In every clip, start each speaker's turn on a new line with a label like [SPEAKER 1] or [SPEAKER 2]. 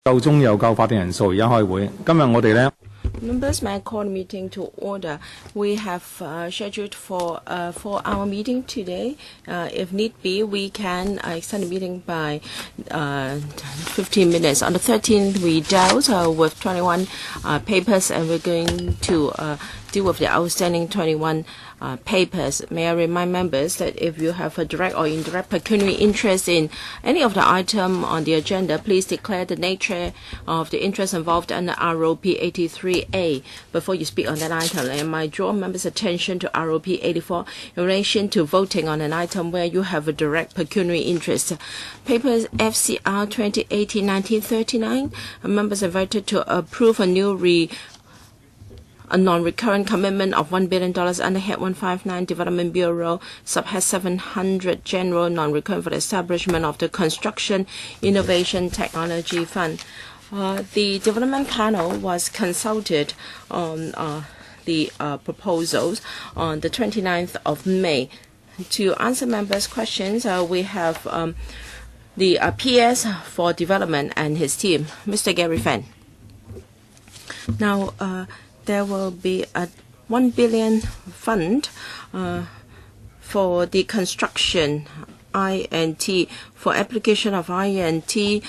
[SPEAKER 1] 夠鐘又夠法定人數，而家開會。今日我哋呢
[SPEAKER 2] Members, may I call the meeting to order. We have scheduled for a 4-hour meeting today. If need be, we can extend the meeting by 15 minutes. On the 13th, we dealt with 21 papers, and we're going to deal with the outstanding 21 papers. May I remind members that if you have a direct or indirect pecuniary interest in any of the item on the agenda, please declare the nature of the interest involved under ROP 83A before you speak on that item. And I draw members' attention to ROP 84 in relation to voting on an item where you have a direct pecuniary interest. Papers FCR 2018-1939, members are invited to approve a non-recurrent commitment of $1 billion under Head 159 Development Bureau, Subhead 700 General Non-recurrent for the establishment of the Construction Innovation Technology Fund. The development panel was consulted on the proposals on the 29th of May. To answer members' questions, we have the PS for Development and his team, Mr. Gary Fan. Now, there will be a $1 billion fund for the construction INT, for application of INT in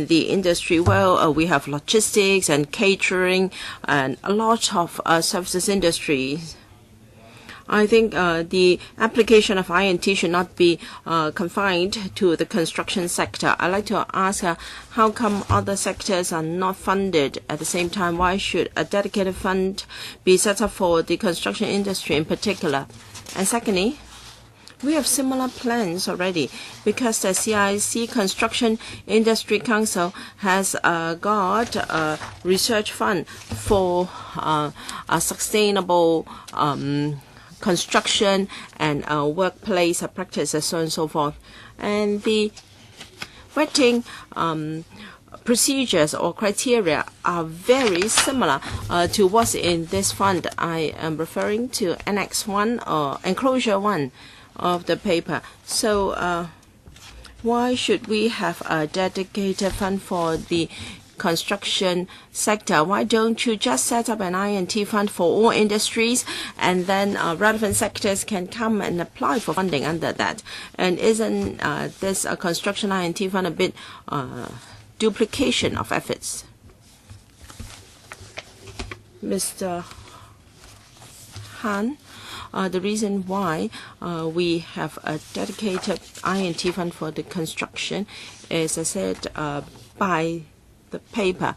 [SPEAKER 2] the industry. Well, we have logistics and catering and a lot of services industries. I think the application of INT should not be confined to the construction sector. I'd like to ask how come other sectors are not funded at the same time? Why should a dedicated fund be set up for the construction industry in particular? And secondly, we have similar plans already because the CIC Construction Industry Council has got a research fund for a sustainable construction and workplace practices, so on and so forth. And the vetting procedures or criteria are very similar to what's in this fund. I am referring to Annex 1 or Enclosure 1 of the paper. So why should we have a dedicated fund for the construction sector? Why don't you just set up an INT fund for all industries, and then relevant sectors can come and apply for funding under that? And isn't this construction INT fund a bit duplication of efforts? Mr. Han, the reason why we have a dedicated INT fund for the construction is, I said, by the paper,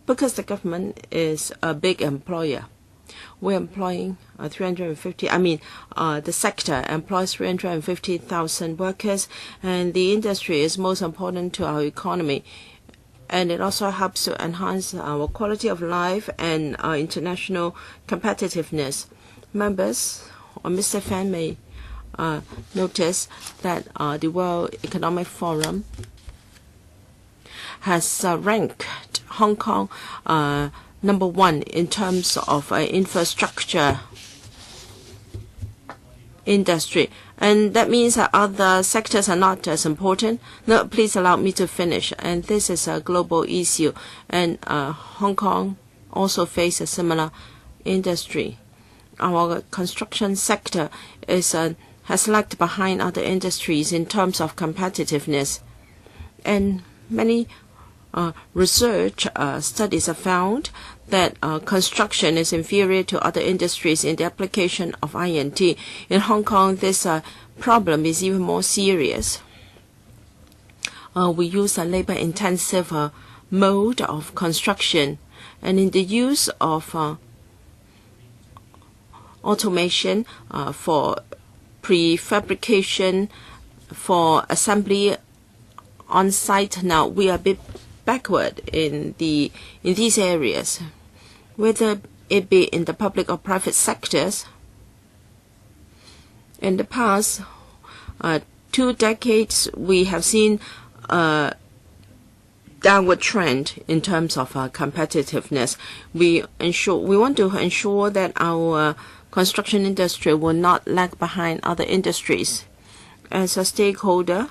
[SPEAKER 2] because the government is a big employer. We're employing 350, the sector employs 350,000 workers, and the industry is most important to our economy. And it also helps to enhance our quality of life and our international competitiveness. Members, or Mr. Fan may notice that the World Economic Forum has ranked Hong Kong number 1 in terms of infrastructure industry. And that means that other sectors are not as important. No, please allow me to finish. And this is a global issue. And Hong Kong also faces a similar industry. Our construction sector has lagged behind other industries in terms of competitiveness. And many research studies have found that construction is inferior to other industries in the application of INT. In Hong Kong, this problem is even more serious. We use a labor-intensive mode of construction, and in the use of automation for prefabrication, for assembly on site, now we are a bit backward in these areas, whether it be in the public or private sectors. In the past 2 decades, we have seen a downward trend in terms of competitiveness. We want to ensure that our construction industry will not lag behind other industries. As a stakeholder,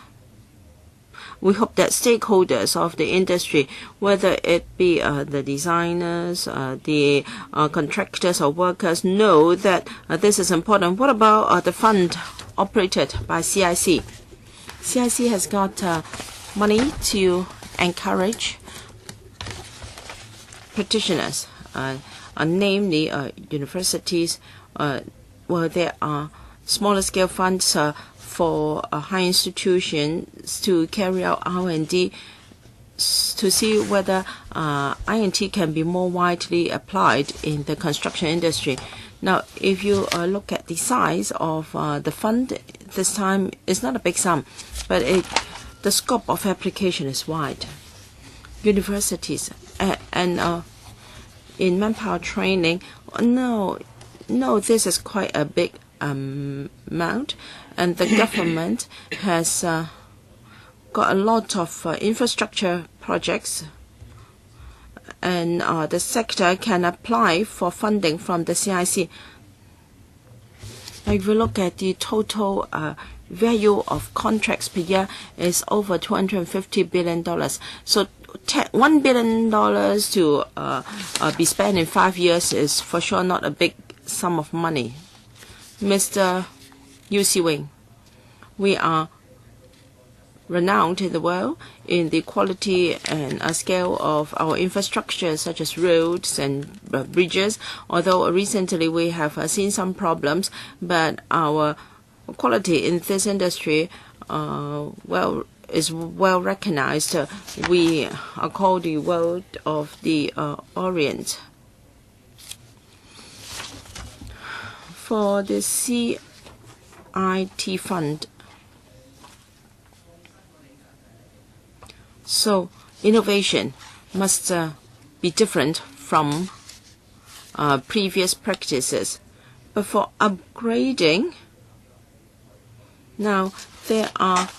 [SPEAKER 2] we hope that stakeholders of the industry, whether it be the designers, the contractors or workers, know that this is important. What about the fund operated by CIC? CIC has got money to encourage practitioners, namely universities, where there are smaller scale funds for high institutions to carry out R&D to see whether I&T can be more widely applied in the construction industry. Now, if you look at the size of the fund, this time it's not a big sum, but the scope of application is wide. Universities and in manpower training, no, this is quite a big amount, and the government has got a lot of infrastructure projects, and the sector can apply for funding from the CIC. If you look at the total value of contracts per year is over $250 billion. So $1 billion to be spent in 5 years is for sure not a big sum of money. Mr. Yu Si-wing, we are renowned in the world in the quality and scale of our infrastructure, such as roads and bridges, although recently we have seen some problems, but our quality in this industry is well recognized. We are called the world of the Orient. For the CIT fund, so innovation must be different from previous practices. But for upgrading, now there are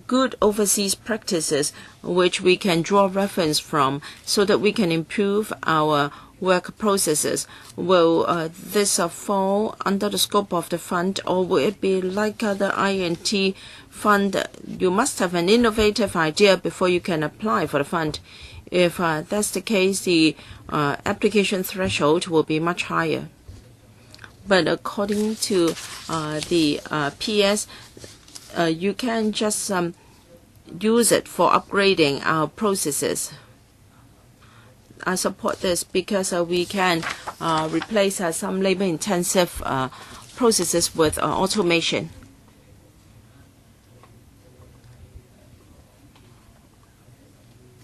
[SPEAKER 2] good overseas practices which we can draw reference from so that we can improve our work processes. Will this fall under the scope of the fund, or will it be like the I&T fund? You must have an innovative idea before you can apply for the fund. If that's the case, the application threshold will be much higher. But according to the PS, you can just use it for upgrading our processes. I support this because we can replace some labor-intensive processes with automation.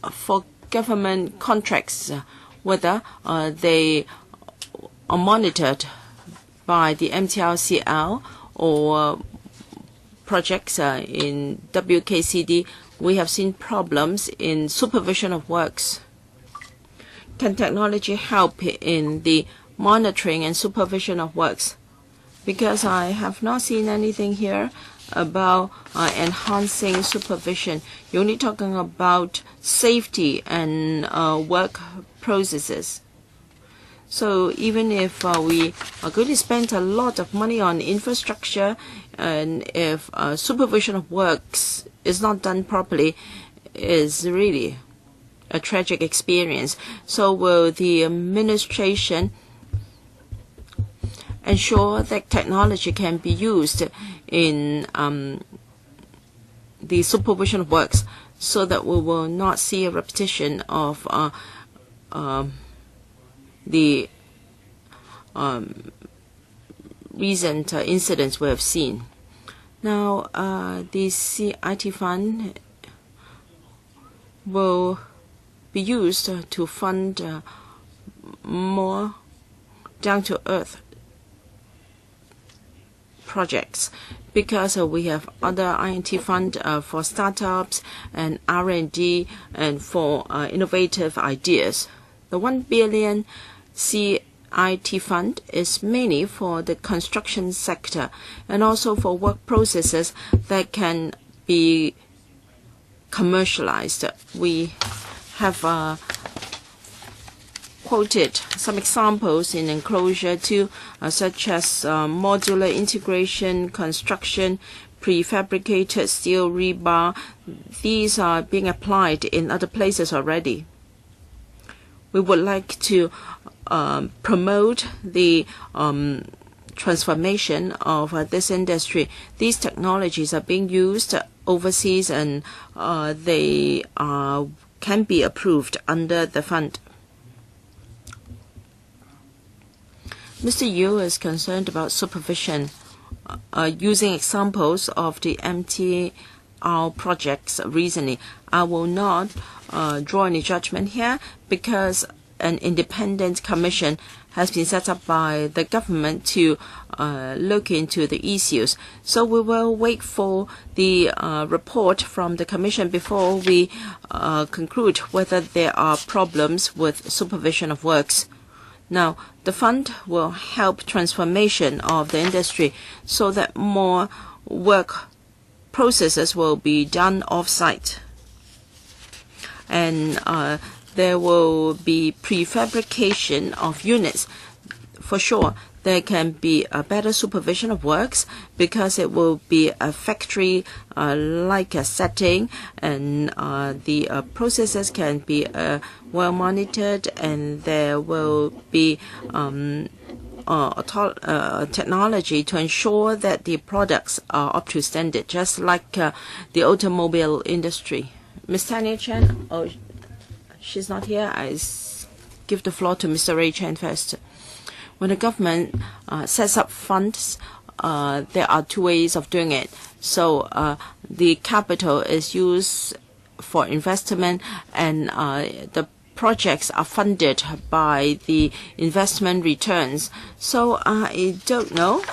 [SPEAKER 2] For government contracts, whether they are monitored by the MTRCL or projects in WKCD, we have seen problems in supervision of works. Can technology help in the monitoring and supervision of works? Because I have not seen anything here about enhancing supervision. You're only talking about safety and work processes. So even if we are going to spend a lot of money on infrastructure, and if supervision of works is not done properly, is really a tragic experience. So will the administration ensure that technology can be used in the supervision of works so that we will not see a repetition of the recent incidents we have seen. Now, the CIT fund will be used to fund more down-to-earth projects, because we have other I&T fund for startups and R&D and for innovative ideas. The 1 billion CIT fund is mainly for the construction sector and also for work processes that can be commercialized. We have quoted some examples in enclosure 2, such as modular integration, construction, prefabricated steel rebar. These are being applied in other places already. We would like to promote the transformation of this industry. These technologies are being used overseas, and they can be approved under the fund. Mr. Yu is concerned about supervision using examples of the MTR projects recently. I will not draw any judgment here because an independent commission has been set up by the government to look into the issues. So we will wait for the report from the commission before we conclude whether there are problems with supervision of works. Now, the fund will help transformation of the industry so that more work processes will be done off-site. And there will be prefabrication of units. For sure, there can be a better supervision of works because it will be a factory like a setting, and the processes can be well monitored, and there will be technology to ensure that the products are up to standard, just like the automobile industry. Ms. Tanya Chen, oh, she's not here. I give the floor to Mr. Ray Chen first. When the government sets up funds, there are two ways of doing it. So the capital is used for investment, and the projects are funded by the investment returns. So I don't know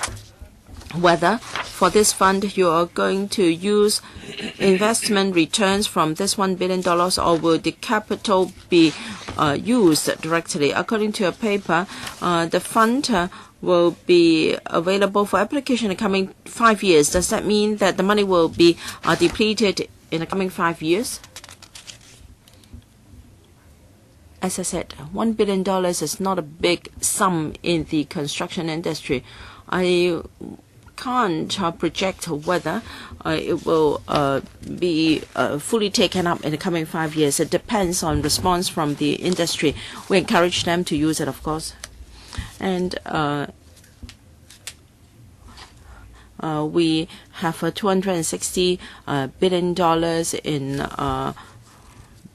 [SPEAKER 2] whether for this fund you are going to use investment returns from this $1 billion, or will the capital be used directly. According to a paper, the fund will be available for application in the coming 5 years. Does that mean that the money will be depleted in the coming 5 years? As I said, $1 billion is not a big sum in the construction industry. I can't project whether it will be fully taken up in the coming 5 years. It depends on response from the industry. We encourage them to use it, of course. And we have $260 billion in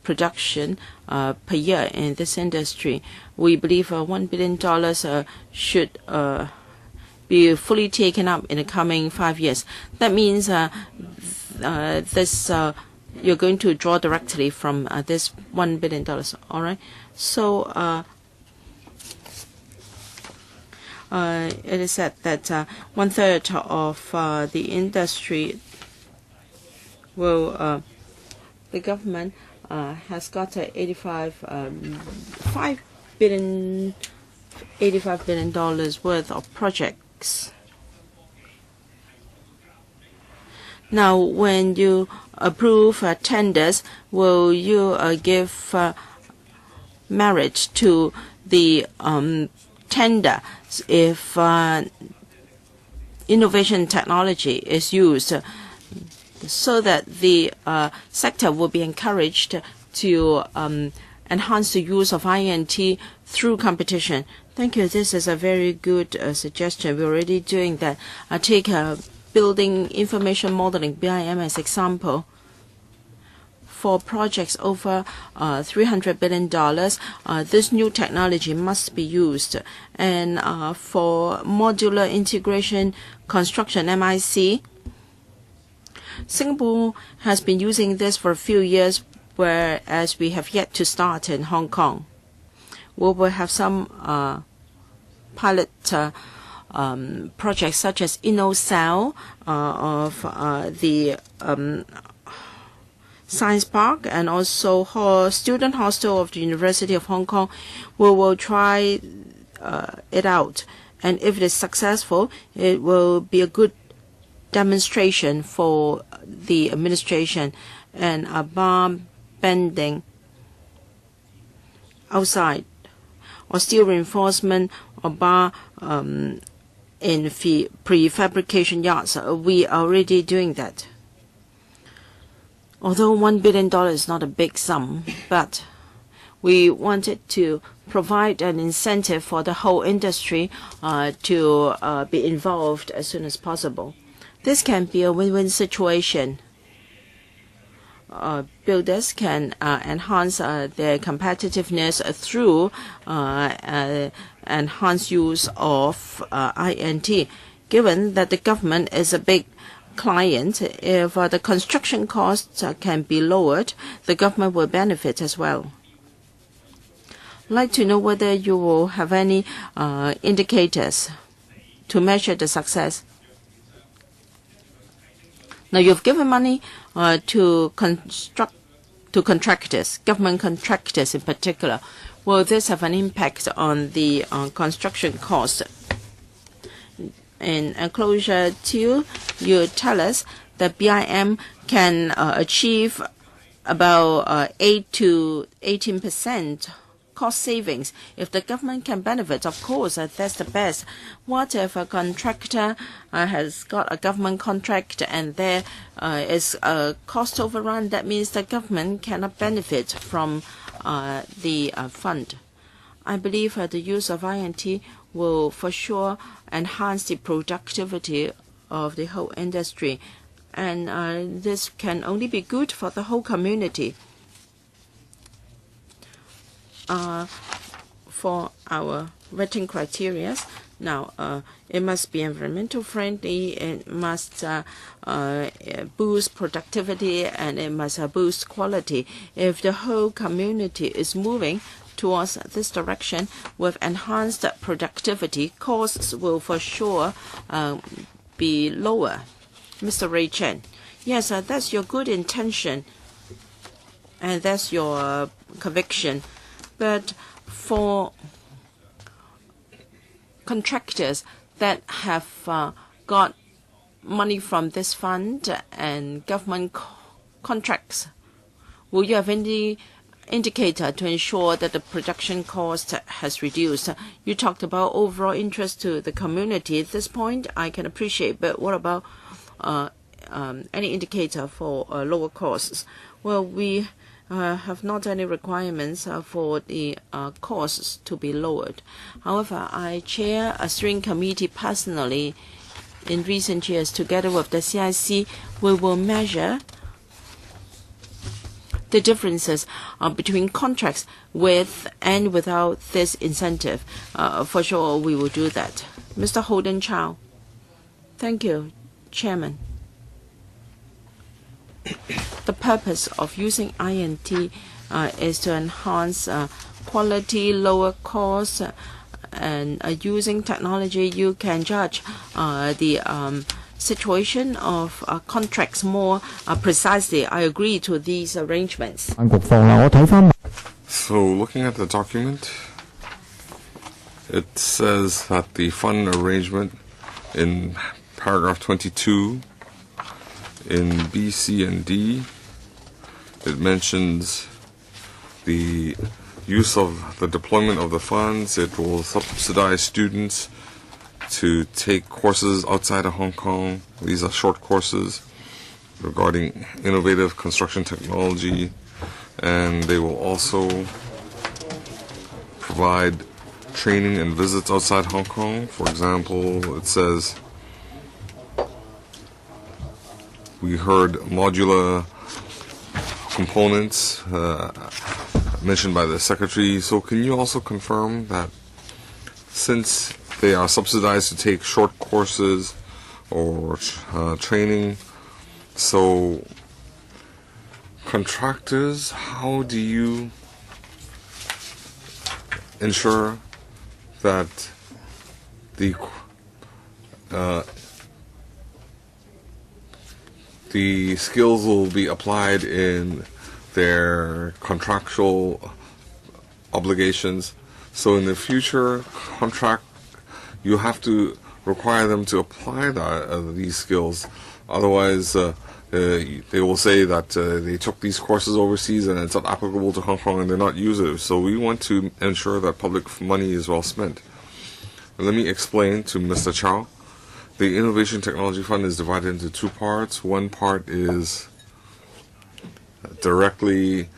[SPEAKER 2] production per year in this industry. We believe $1 billion should be fully taken up in the coming 5 years. That means you're going to draw directly from this $1 billion. All right. So it is said that 1/3 of the industry will. The government has got $85 billion worth of projects. Now, when you approve tenders, will you give merit to the tender if innovation technology is used, so that the sector will be encouraged to enhance the use of INT through competition? Thank you. This is a very good suggestion. We're already doing that. I take building information modeling, BIM, as example. For projects over $300 billion, this new technology must be used. And for modular integration construction, MIC, Singapore has been using this for a few years, whereas we have yet to start in Hong Kong. We will have some pilot projects such as InnoCell of the Science Park, and also student hostel of the University of Hong Kong. We will try it out, and if it is successful, it will be a good demonstration for the administration. And a bar bending outside, or steel reinforcement, or bar in prefabrication yards. We are already doing that. Although $1 billion is not a big sum, but we wanted to provide an incentive for the whole industry to be involved as soon as possible. This can be a win-win situation. Builders can enhance their competitiveness through enhanced use of INT. Given that the government is a big client, if the construction costs can be lowered, the government will benefit as well. I'd like to know whether you will have any indicators to measure the success. Now, you've given money to contractors, government contractors in particular. Will this have an impact on the construction cost? In enclosure 2, you tell us that BIM can achieve about 8 to 18% cost savings. If the government can benefit, of course, that's the best. What if a contractor has got a government contract and there is a cost overrun? That means the government cannot benefit from the fund. I believe the use of INT will for sure enhance the productivity of the whole industry, and this can only be good for the whole community. For our rating criteria, now it must be environmental friendly, it must boost productivity, and it must boost quality. If the whole community is moving towards this direction with enhanced productivity, costs will for sure be lower. Mr. Ray Chen, yes, that's your good intention and that's your conviction. But for contractors that have got money from this fund and government contracts, will you have any indicator to ensure that the production cost has reduced? You talked about overall interest to the community. At this point, I can appreciate, but what about any indicator for lower costs? Well, we have not any requirements for the costs to be lowered. However, I chair a steering committee personally in recent years. Together with the CIC, we will measure the differences between contracts with and without this incentive. For sure, we will do that. Mr. Holden Chow. Thank you, Chairman. The purpose of using INT is to enhance quality, lower costs, and using technology you can judge the situation of contracts more precisely. I agree to these arrangements.
[SPEAKER 3] So looking at the document, it says that the fund arrangement in paragraph 22 in B, C, and D, it mentions the use of the deployment of the funds. It will subsidize students to take courses outside of Hong Kong. These are short courses regarding innovative construction technology, and they will also provide training and visits outside Hong Kong. For example, it says we heard modular components mentioned by the Secretary. So can you also confirm that since they are subsidized to take short courses or training, so contractors, how do you ensure that the skills will be applied in their contractual obligations? So in the future contract, you have to require them to apply these skills. Otherwise, they will say that they took these courses overseas and it's not applicable to Hong Kong and they're not users. So we want to ensure that public money is well spent. let me explain to Mr. Chow. The Innovation Technology Fund is divided into two parts. One part is directly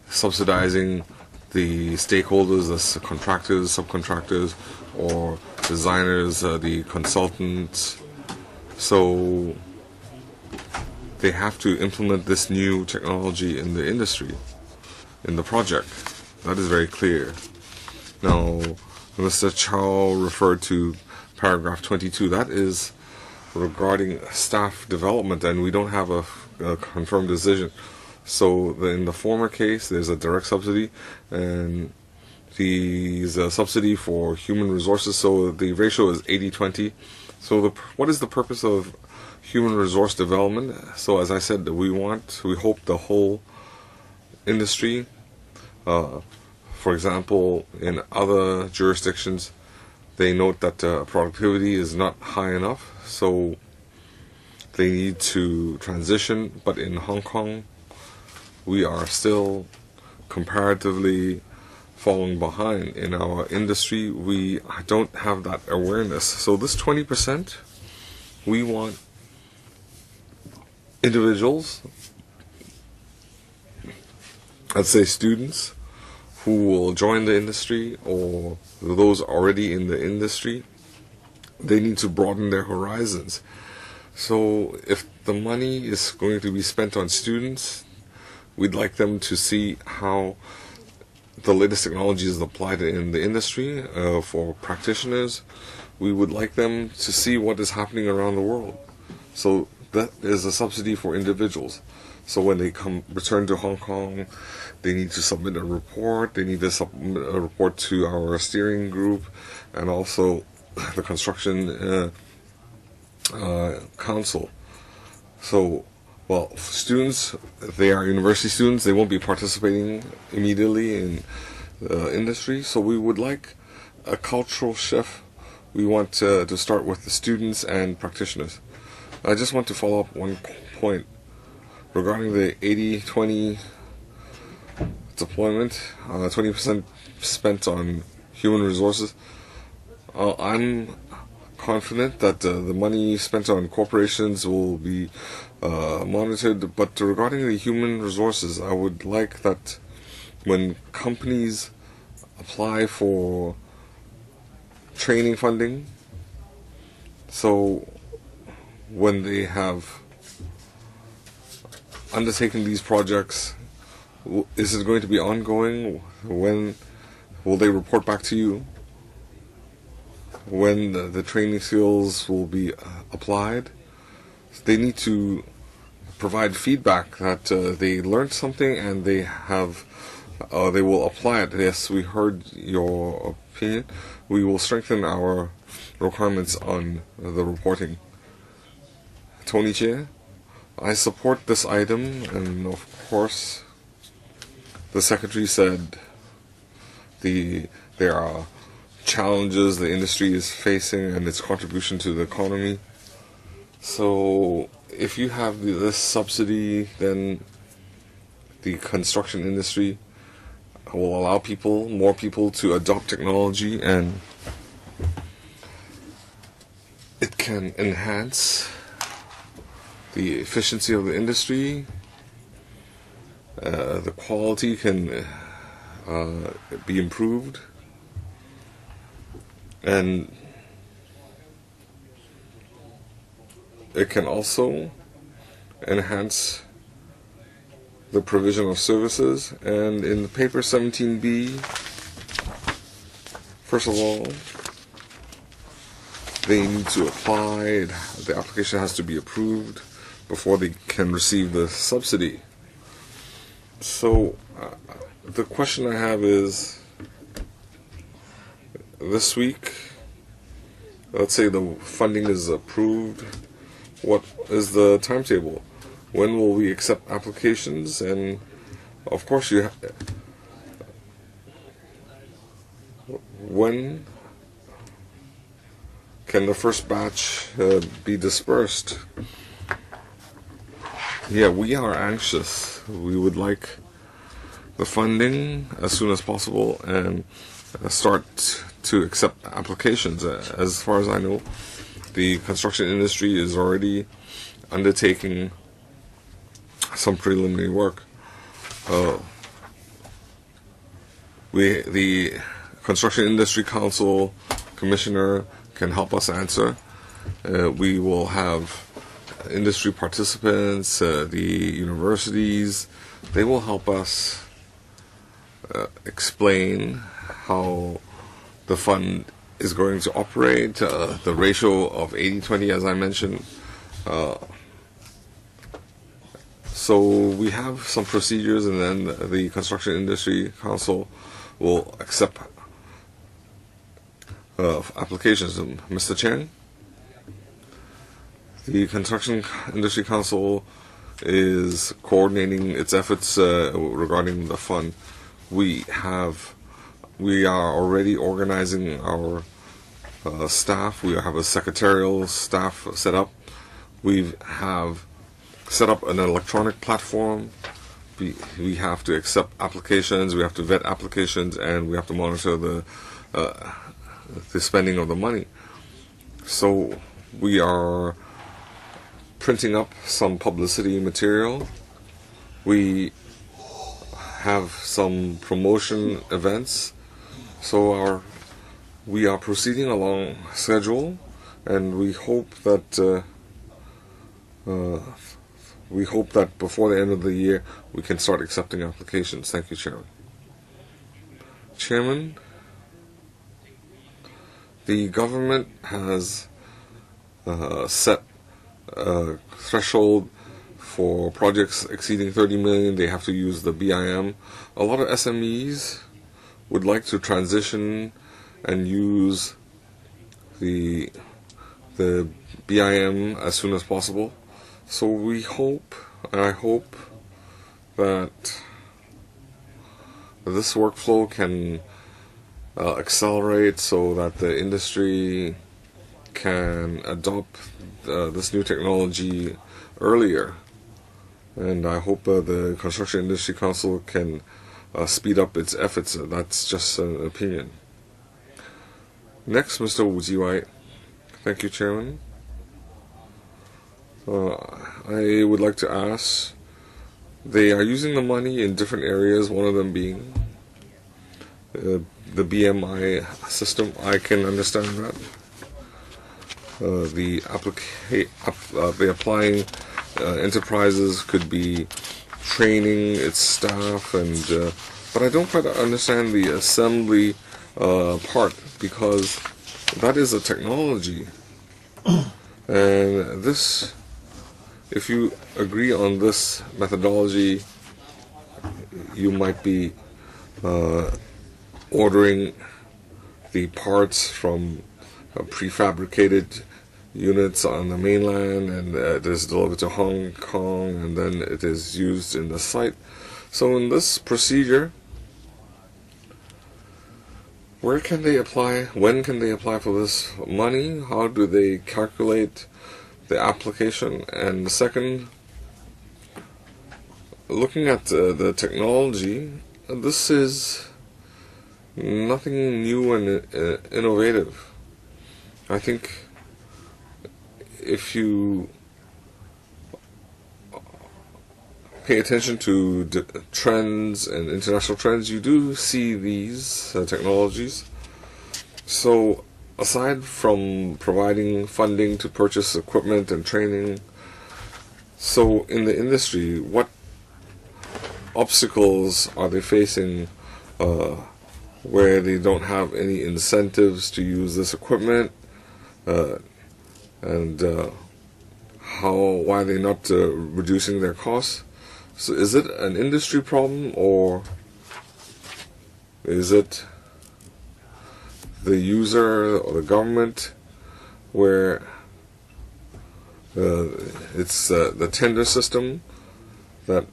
[SPEAKER 3] subsidizing the stakeholders, the contractors, subcontractors, or designers, the consultants. So they have to implement this new technology in the industry, in the project. That is very clear. Now, Mr. Chow referred to paragraph 22. That is regarding staff development, and we don't have a confirmed decision. So in the former case, there's a direct subsidy, and there's a subsidy for human resources. So the ratio is 80-20. So what is the purpose of human resource development? So as I said, we hope the whole industry, for example, in other jurisdictions, they note that productivity is not high enough, so they need to transition. But in Hong Kong, we are still comparatively falling behind in our industry. We don't have that awareness. So this 20%, we want individuals, let's say students, who will join the industry, or those already in the industry. They need to broaden their horizons. So if the money is going to be spent on students, we'd like them to see how the latest technology is applied in the industry. For practitioners, we would like them to see what is happening around the world. So that is a subsidy for individuals. So when they return to Hong Kong, they need to submit a report. They need to submit a report to our steering group, and also the construction council. So, well, students, they are university students. They won't be participating immediately in industry. So we would like a cultural shift. We want to start with the students and practitioners. I just want to follow up one point regarding the 80-20 deployment, 20% spent on human resources. I'm confident that the money spent on corporations will be monitored, but regarding the human resources, I would like that when companies apply for training funding, so when they have undertaken these projects, is it going to be ongoing? When will they report back to you? When the training skills will be applied? They need to provide feedback that they learned something and they will apply it. Yes, we heard your opinion. We will strengthen our requirements on the reporting. Tony Chair, I support this item, and of course the Secretary said there are challenges the industry is facing and its contribution to the economy. So if you have this subsidy, then the construction industry will allow more people to adopt technology, and it can enhance the efficiency of the industry. The quality can be improved, and it can also enhance the provision of services. And in the paper 17B, first of all, they need to apply. The application has to be approved before they can receive the subsidy. So the question I have is, this week, let's say the funding is approved, what is the timetable? When will we accept applications? And of course, when can the first batch be dispersed? Yeah, we are anxious. We would like the funding as soon as possible, and start to accept applications. As far as I know, the construction industry is already undertaking some preliminary work. The Construction Industry Council Commissioner can help us answer. We will have industry participants, the universities. They will help us explain how the fund is going to operate, the ratio of 80-20 as I mentioned. So we have some procedures, and then the Construction Industry Council will accept applications. Mr. Chen, the Construction Industry Council is coordinating its efforts regarding the fund. We are already organizing our staff. We have a secretarial staff set up. We have set up an electronic platform. We have to accept applications, we have to vet applications, and we have to monitor the spending of the money. So we are printing up some publicity material. We have some promotion events. So we are proceeding along schedule, and we hope that before the end of the year we can start accepting applications. Thank you, Chairman. Chairman, the government has set a threshold for projects exceeding 30 million. They have to use the BIM. A lot of SMEs would like to transition and use the BIM as soon as possible. So I hope that this workflow can accelerate so that the industry can adopt this new technology earlier. And I hope the Construction Industry Council can speed up its efforts. That's just an opinion. Next, Mr. Wu Jiwai. Thank you, Chairman. I would like to ask, they are using the money in different areas, one of them being the BMI system. I can understand that. The applying enterprises could be training its staff, but I don't quite understand the assembly part, because that is a technology. And this, if you agree on this methodology, you might be ordering the parts from prefabricated units on the mainland, and it is delivered to Hong Kong, and then it is used in the site. So in this procedure, where can they apply? When can they apply for this money? How do they calculate the application? And second, looking at the technology, this is nothing new and innovative. I think if you pay attention to trends and international trends, you do see these technologies. So aside from providing funding to purchase equipment and training, so in the industry, what obstacles are they facing where they don't have any incentives to use this equipment, and why are they not reducing their costs? So is it an industry problem, or is it the user or the government, where it's the tender system that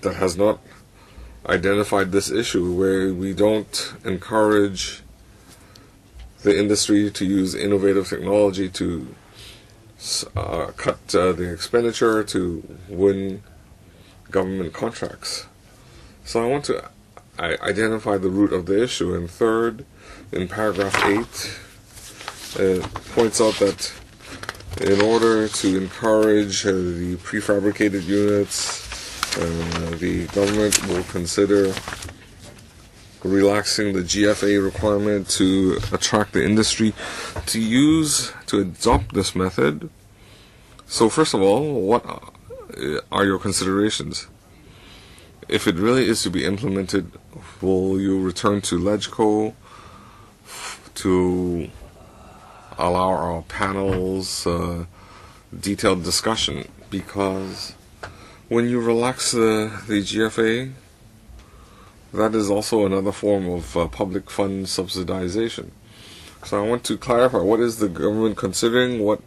[SPEAKER 3] has not identified this issue, where we don't encourage the industry to use innovative technology to cut the expenditure to win government contracts. So I want to identify the root of the issue. And third, in paragraph 8, it points out that in order to encourage the prefabricated units, the government will consider relaxing the GFA requirement to attract the industry to adopt this method. So first of all, what are your considerations? If it really is to be implemented, will you return to LegCo to allow our panels detailed discussion? Because when you relax the GFA, that is also another form of public fund subsidization. So I want to clarify, what is the government considering? What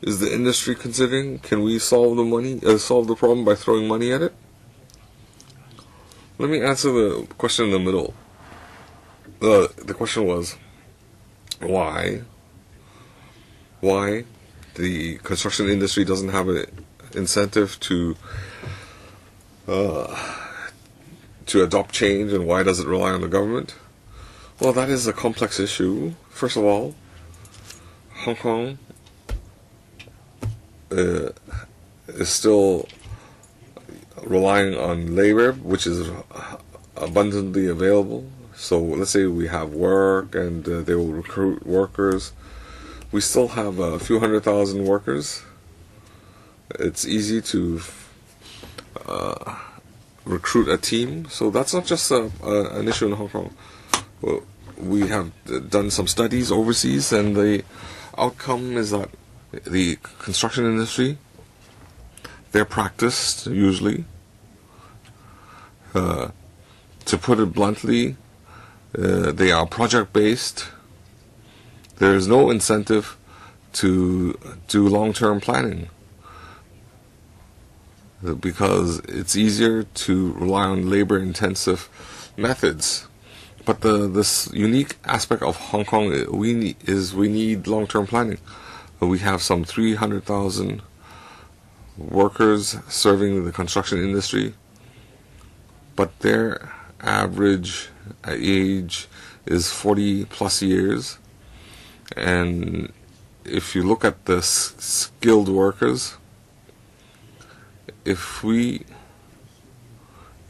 [SPEAKER 3] is the industry considering? Can we solve the problem by throwing money at it? Let me answer the question in the middle. The question was, why the construction industry doesn't have an incentive to adopt change, and why does it rely on the government? Well, that is a complex issue. First of all, Hong Kong is still relying on labor, which is abundantly available. So let's say we have work and they will recruit workers. We still have a few 100,000 workers. It's easy to recruit a team. So that's not just an issue in Hong Kong. Well, we have done some studies overseas, and the outcome is that the construction industry, they're practiced usually. To put it bluntly, they are project-based. There is no incentive to do long-term planning because it's easier to rely on labor-intensive methods. But this unique aspect of Hong Kong we need long-term planning. We have some 300,000 workers serving the construction industry, but their average age is 40 plus years. And if you look at the skilled workers, if we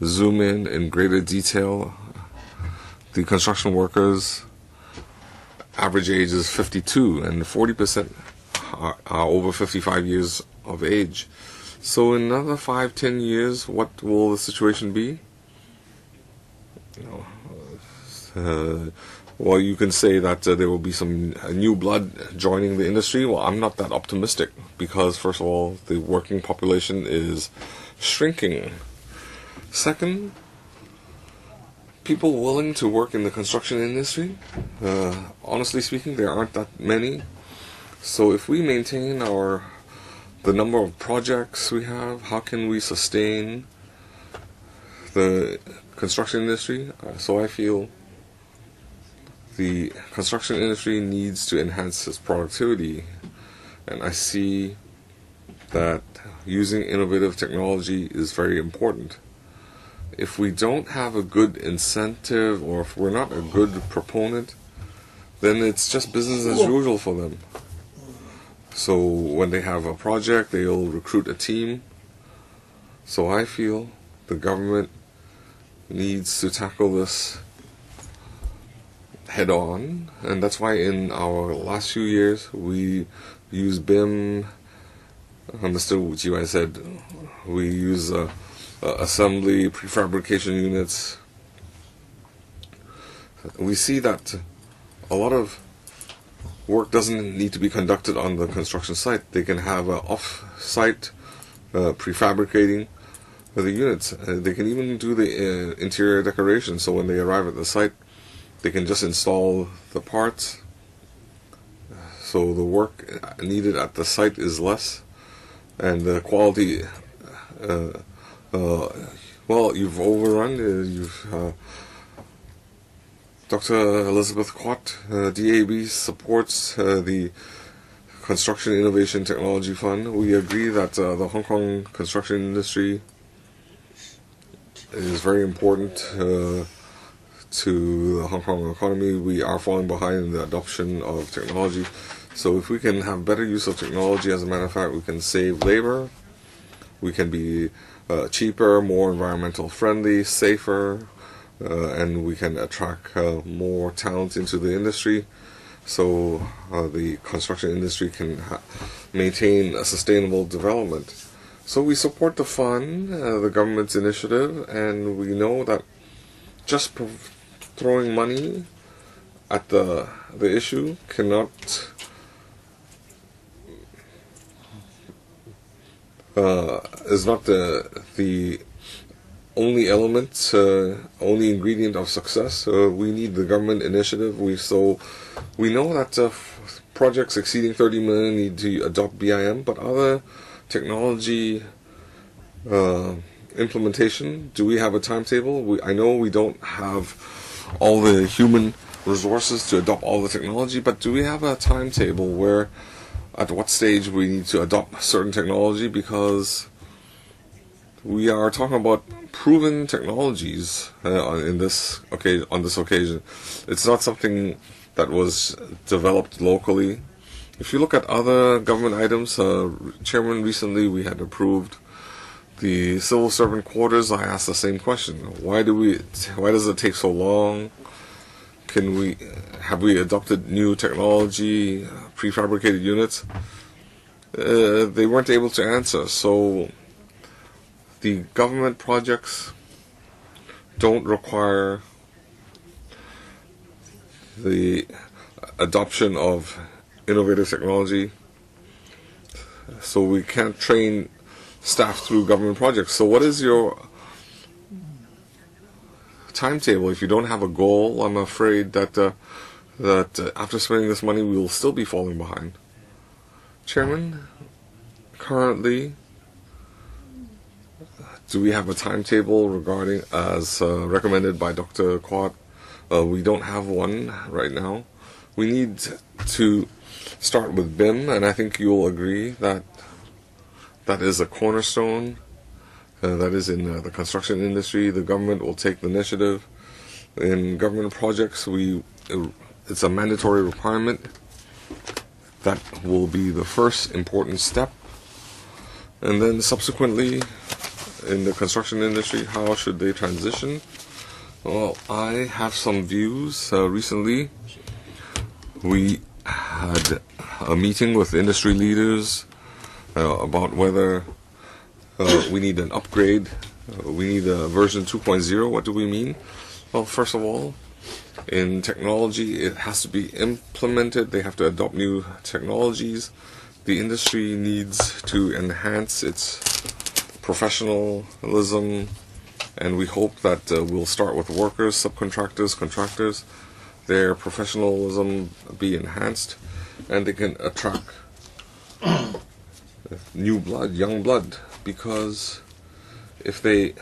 [SPEAKER 3] zoom in greater detail, the construction workers average age is 52, and 40% are over 55 years of age. So in another 5-10 years, what will the situation be? Well, you can say that there will be some new blood joining the industry. Well, I'm not that optimistic because, first of all, the working population is shrinking. Second, people willing to work in the construction industry, honestly speaking, there aren't that many. So if we maintain the number of projects we have, how can we sustain the construction industry? So I feel the construction industry needs to enhance its productivity, and I see that using innovative technology is very important. If we don't have a good incentive, or if we're not a good proponent, then it's just business as usual for them. So when they have a project, they'll recruit a team. So I feel the government needs to tackle this head on, and that's why in our last few years we use BIM. Mr. Wu Jiwai said we use assembly prefabrication units. We see that a lot of work doesn't need to be conducted on the construction site. They can have off-site prefabricating the units. They can even do the interior decoration, so when they arrive at the site, they can just install the parts. So the work needed at the site is less, and the quality, well, you've overrun, Dr. Elizabeth Quat, DAB supports the Construction Innovation Technology Fund. We agree that the Hong Kong construction industry is very important to the Hong Kong economy. We are falling behind in the adoption of technology. So if we can have better use of technology, as a matter of fact, we can save labor, we can be cheaper, more environmental friendly, safer, and we can attract more talent into the industry. So the construction industry can maintain a sustainable development. So we support the fund, the government's initiative, and we know that just throwing money at the issue cannot is not the only element, only ingredient of success. We need the government initiative. We know that projects exceeding 30 million need to adopt BIM, but other technology implementation, do we have a timetable? I know we don't have all the human resources to adopt all the technology, but do we have a timetable where at what stage we need to adopt certain technology? Because we are talking about proven technologies on this occasion. It's not something that was developed locally. If you look at other government items, Chairman, recently we had approved the civil servant quarters. I asked the same question: why does it take so long? Have we adopted new technology, prefabricated units? They weren't able to answer. So the government projects don't require the adoption of innovative technology, so we can't train staff through government projects. So what is your timetable? If you don't have a goal, I'm afraid that after spending this money, we will still be falling behind. Chairman, currently, do we have a timetable regarding, as recommended by Dr. Quat? We don't have one right now. We need to start with BIM, and I think you'll agree that that is a cornerstone. That is in the construction industry. The government will take the initiative. In government projects, it's a mandatory requirement. That will be the first important step. And then subsequently, in the construction industry, how should they transition? Well, I have some views. Recently, we had a meeting with industry leaders about whether we need an upgrade. We need a version 2.0. What do we mean? Well, first of all, in technology, it has to be implemented. They have to adopt new technologies. The industry needs to enhance its professionalism, and we hope that we'll start with workers, subcontractors, contractors. Their professionalism be enhanced, and they can attract new blood, young blood. Because if they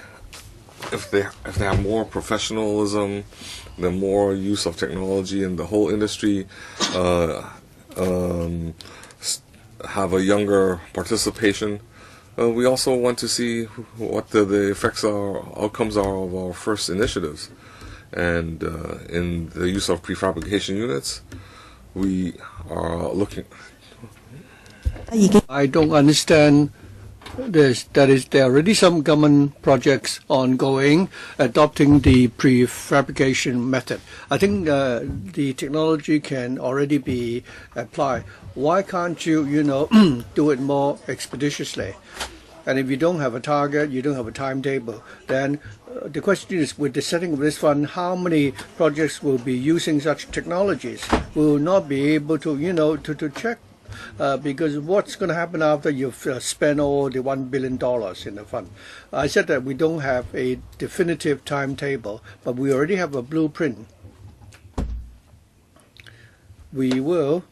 [SPEAKER 3] have more professionalism, the more use of technology, and the whole industry have a younger participation. We also want to see what the effects are, outcomes are of our first initiatives. And in the use of prefabrication units, we are looking.
[SPEAKER 4] I don't understand this. There are already some government projects ongoing adopting the prefabrication method. I think the technology can already be applied. Why can't you, do it more expeditiously? And if you don't have a target, you don't have a timetable, then the question is, with the setting of this fund, how many projects will be using such technologies? We will not be able to, to check. Because what's going to happen after you've spent all the $1 billion in the fund? I said that we don't have a definitive timetable, but we already have a blueprint. We will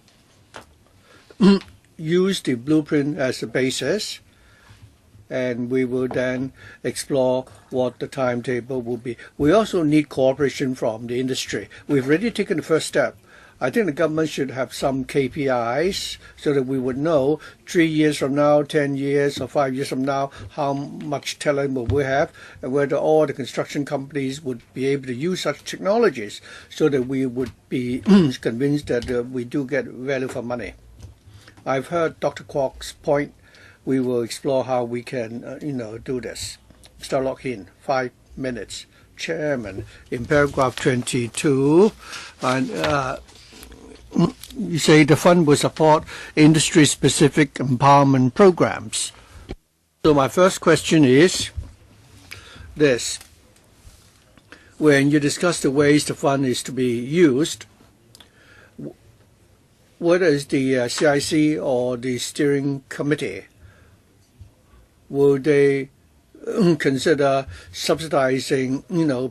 [SPEAKER 4] use the blueprint as a basis, and we will then explore what the timetable will be. We also need cooperation from the industry. We've already taken the first step. I think the government should have some KPIs so that we would know 3 years from now, 10 years, or 5 years from now how much talent will we have, and whether all the construction companies would be able to use such technologies so that we would be convinced that we do get value for money. I've heard Dr. Kwok's point. We will explore how we can, do this. Mr. Loughin, 5 minutes. Chairman, in paragraph 22, and you say the fund will support industry-specific empowerment programs. So my first question is this. When you discuss the ways the fund is to be used, whether it's the CIC or the steering committee, will they consider subsidizing,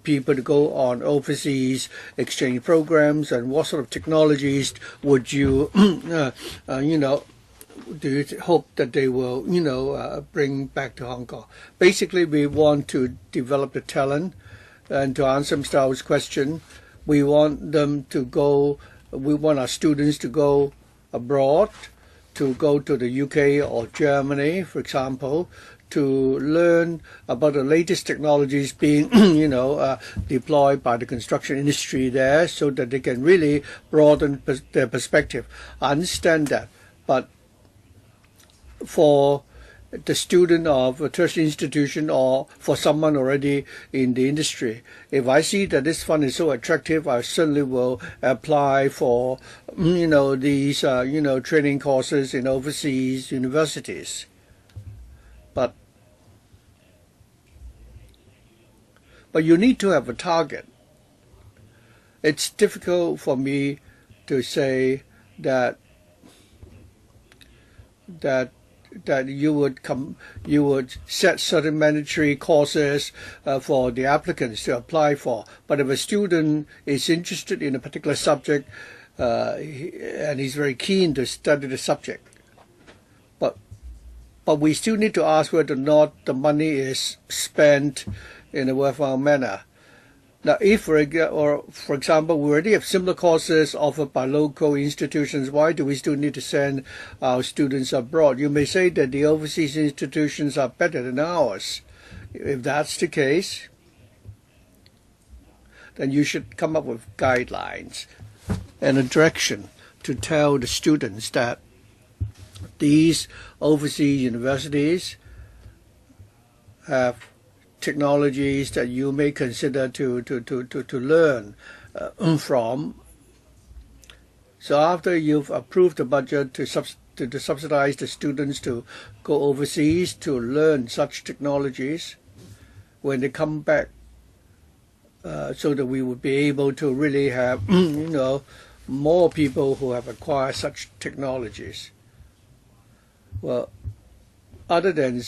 [SPEAKER 4] people to go on overseas exchange programs, and what sort of technologies would you, do you hope that they will, bring back to Hong Kong? Basically, we want to develop the talent, and to answer Mr. Howe's question, we want them to go. We want our students to go abroad, to go to the UK or Germany, for example, to learn about the latest technologies being, deployed by the construction industry there, so that they can really broaden their perspective. I understand that, but for the student of a tertiary institution or for someone already in the industry, if I see that this fund is so attractive, I certainly will apply for, these, training courses in overseas universities. But you need to have a target. It's difficult for me to say that you would set certain mandatory courses for the applicants to apply for. But if a student is interested in a particular subject and he's very keen to study the subject, but we still need to ask whether or not the money is spent in a worthwhile manner. Now, if, for example, we already have similar courses offered by local institutions, why do we still need to send our students abroad? You may say that the overseas institutions are better than ours. If that's the case, then you should come up with guidelines and a direction to tell the students that these overseas universities have technologies that you may consider to learn from. So after you've approved the budget to subsidize the students to go overseas to learn such technologies, when they come back, so that we would be able to really have more people who have acquired such technologies. Well, other than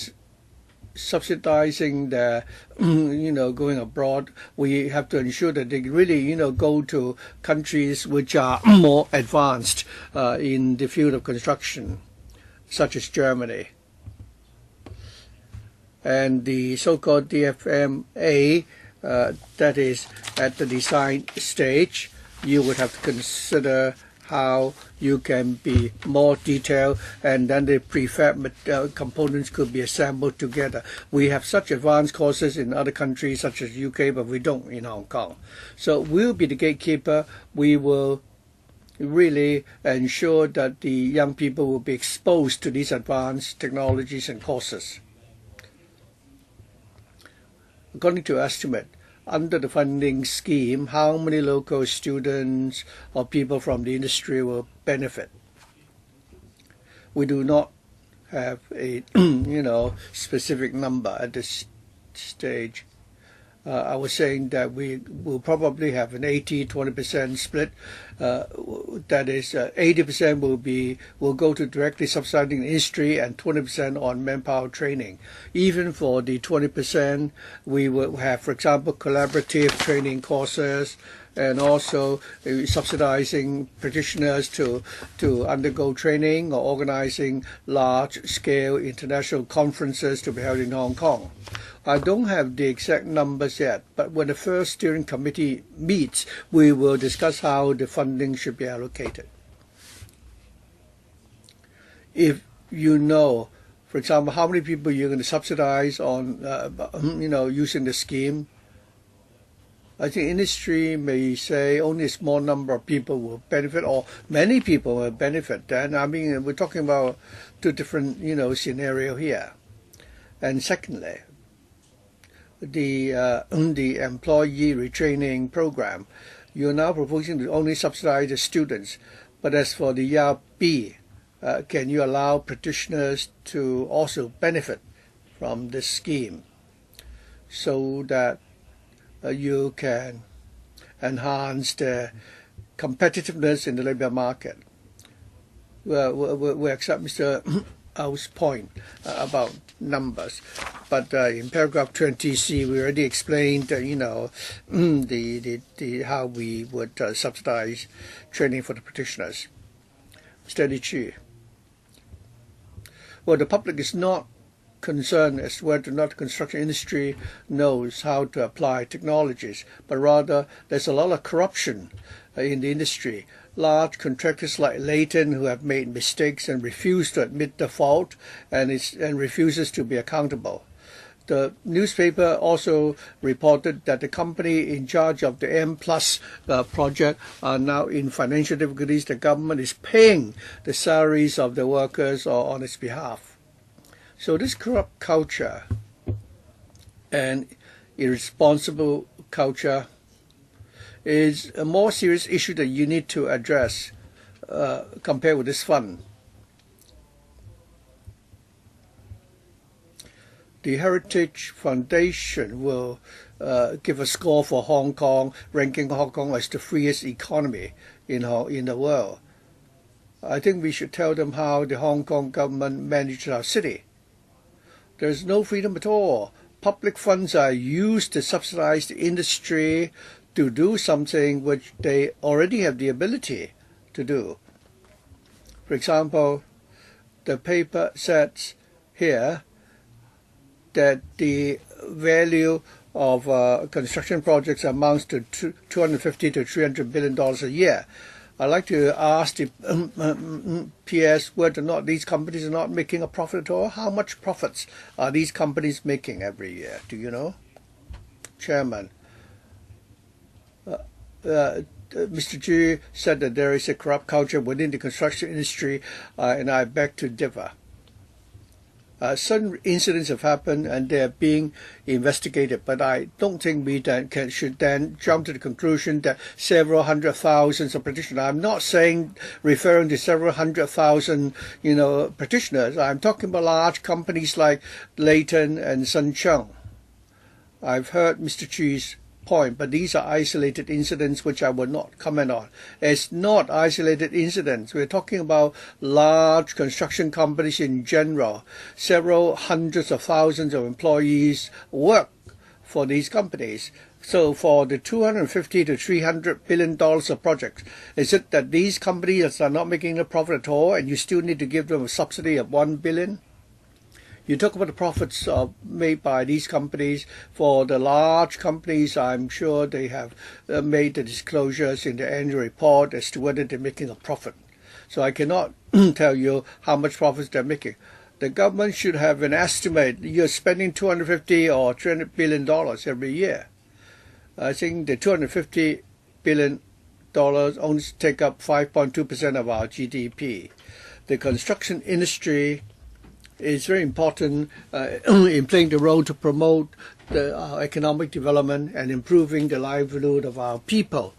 [SPEAKER 4] subsidizing their, going abroad, we have to ensure that they really, go to countries which are more advanced in the field of construction, such as Germany. And the so-called DFMA, that is at the design stage, you would have to consider how you can be more detailed, and then the prefab components could be assembled together. We have such advanced courses in other countries such as UK, but we don't in Hong Kong. So we'll be the gatekeeper. We will really ensure that the young people will be exposed to these advanced technologies and courses. According to estimate, under the funding scheme, how many local students or people from the industry will benefit? We do not have a specific number at this stage. I was saying that we will probably have an 80-20% split. That is, 80% will go to directly subsidizing the industry and 20% on manpower training. Even for the 20%, we will have, for example, collaborative training courses and also subsidizing practitioners to undergo training or organizing large-scale international conferences to be held in Hong Kong. I don't have the exact numbers yet, but when the first steering committee meets, we will discuss how the funding should be allocated. If you know, for example, how many people you're going to subsidize on, using the scheme, I think industry may say only a small number of people will benefit, or many people will benefit. Then, I mean, we're talking about two different, scenario here. And secondly, the employee retraining program, you're now proposing to only subsidize the students. But as for the ERB, can you allow practitioners to also benefit from this scheme so that you can enhance the competitiveness in the labor market? We accept Mr. Au's point about numbers, but in paragraph 20C we already explained, the how we would subsidize training for the practitioners. Mr. Li Chu. Well, the public is not concerned as to whether or not the construction industry knows how to apply technologies, but rather there's a lot of corruption in the industry. Large contractors like Leighton who have made mistakes and refuse to admit the fault and refuses to be accountable. The newspaper also reported that the company in charge of the M Plus project are now in financial difficulties. The government is paying the salaries of the workers on its behalf. So this corrupt culture and irresponsible culture is a more serious issue that you need to address compared with this fund. The Heritage Foundation will give a score for Hong Kong, ranking Hong Kong as the freest economy in the world. I think we should tell them how the Hong Kong government managed our city. There's no freedom at all. Public funds are used to subsidize the industry to do something which they already have the ability to do. For example, the paper says here that the value of construction projects amounts to $250 to $300 billion a year. I'd like to ask the PS whether or not these companies are not making a profit at all. How much profits are these companies making every year? Do you know? Chairman, Mr. Chu said that there is a corrupt culture within the construction industry, and I beg to differ. Certain incidents have happened and they are being investigated, but I don't think we should then jump to the conclusion that several hundred thousands of practitioners. I'm not referring to several hundred thousand, practitioners. I'm talking about large companies like Leighton and Sun Chung. I've heard Mr. Chu's point, but these are isolated incidents which I will not comment on. It's not isolated incidents. We're talking about large construction companies in general. Several hundreds of thousands of employees work for these companies. So for the $250 to $300 billion of projects, is it that these companies are not making a profit at all and you still need to give them a subsidy of $1 billion? You talk about the profits made by these companies. For the large companies, I'm sure they have made the disclosures in the annual report as to whether they're making a profit. So I cannot tell you how much profits they're making. The government should have an estimate. You're spending $250 or $300 billion every year. I think the $250 billion only take up 5.2% of our GDP. The construction industry is very important in playing the role to promote our economic development and improving the livelihood of our people.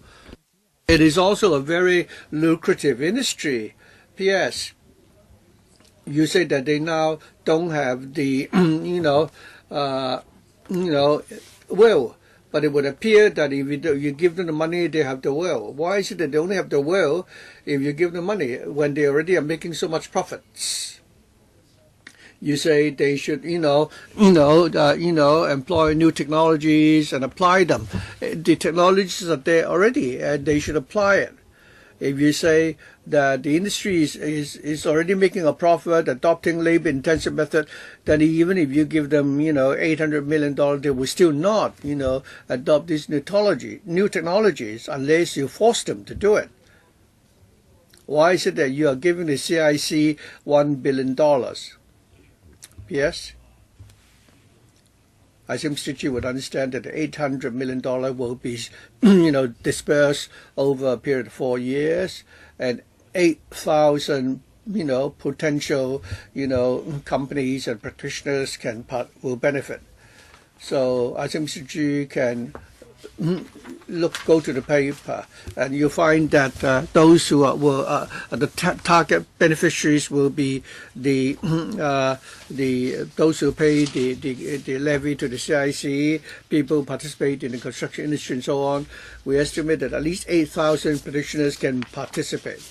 [SPEAKER 4] It is also a very lucrative industry. P.S. You say that they now don't have the, will. But it would appear that if you give them the money, they have the will. Why is it that they only have the will if you give them money when they already are making so much profits? You say they should, employ new technologies and apply them. The technologies are there already, and they should apply it. If you say that the industry is already making a profit, adopting labor-intensive method, then even if you give them, $800 million, they will still not, adopt these new technologies unless you force them to do it. Why is it that you are giving the CIC $1 billion? Yes? I think Mr. Chi would understand that the $800 million will be, dispersed over a period of 4 years, and 8,000, potential, companies and practitioners will benefit. So I think Mr. Chi can go to the paper, and you'll find that those who are the target beneficiaries will be those who pay the levy to the CIC, people who participate in the construction industry, and so on. We estimate that at least 8,000 practitioners can participate.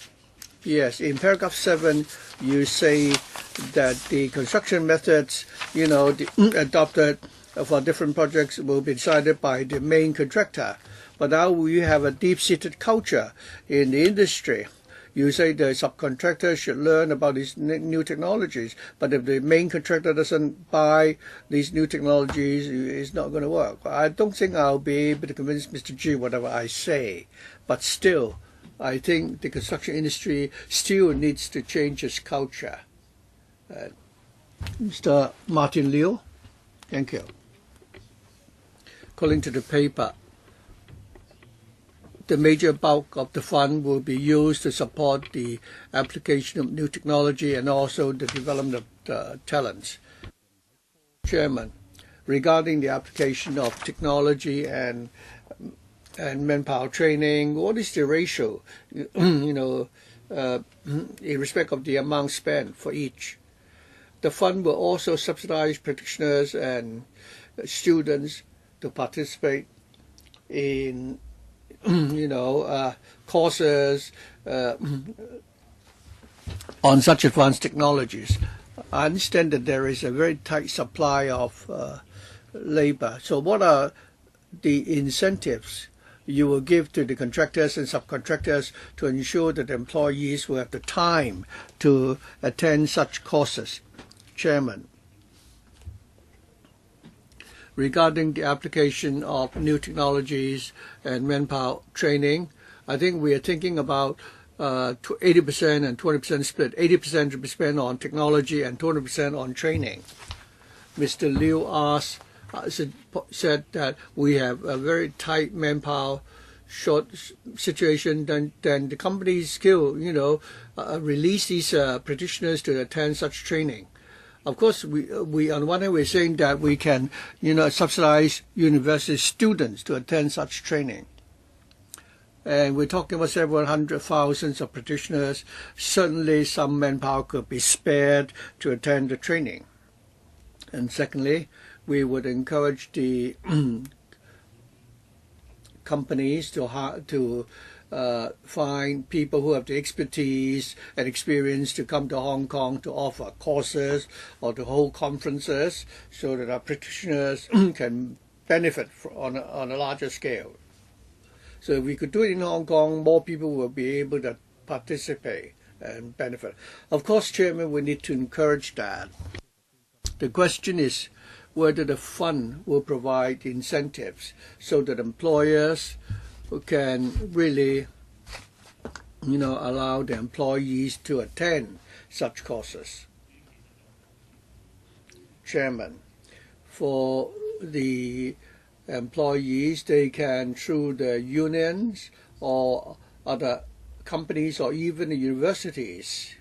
[SPEAKER 4] Yes, in paragraph 7, you say that the construction methods, adopted for different projects will be decided by the main contractor. But now we have a deep-seated culture in the industry. You say the subcontractor should learn about these new technologies, but if the main contractor doesn't buy these new technologies, it's not going to work. I don't think I'll be able to convince Mr. G whatever I say, but still, I think the construction industry still needs to change its culture. Mr. Martin Liu, thank you. According to the paper, the major bulk of the fund will be used to support the application of new technology and also the development of talents. Chairman, regarding the application of technology and manpower training, what is the ratio, in respect of the amount spent for each? The fund will also subsidize practitioners and students to participate in, courses on such advanced technologies. I understand that there is a very tight supply of labor. So what are the incentives you will give to the contractors and subcontractors to ensure that the employees will have the time to attend such courses? Chairman, regarding the application of new technologies and manpower training, I think we are thinking about 80% and 20% split. 80% to be spent on technology and 20% on training. Mr. Liu said that we have a very tight manpower short situation, then the companies still, release these practitioners to attend such training. Of course, we on one hand we're saying that we can, subsidize university students to attend such training, and we're talking about several hundred thousands of practitioners. Certainly, some manpower could be spared to attend the training. And secondly, we would encourage the companies to find people who have the expertise and experience to come to Hong Kong to offer courses or to hold conferences so that our practitioners can benefit on a larger scale. So if we could do it in Hong Kong, more people will be able to participate and benefit. Of course, Chairman, we need to encourage that. The question is whether the fund will provide incentives so that employers can really, allow the employees to attend such courses. Chairman, for the employees, they can, through the unions or other companies or even the universities,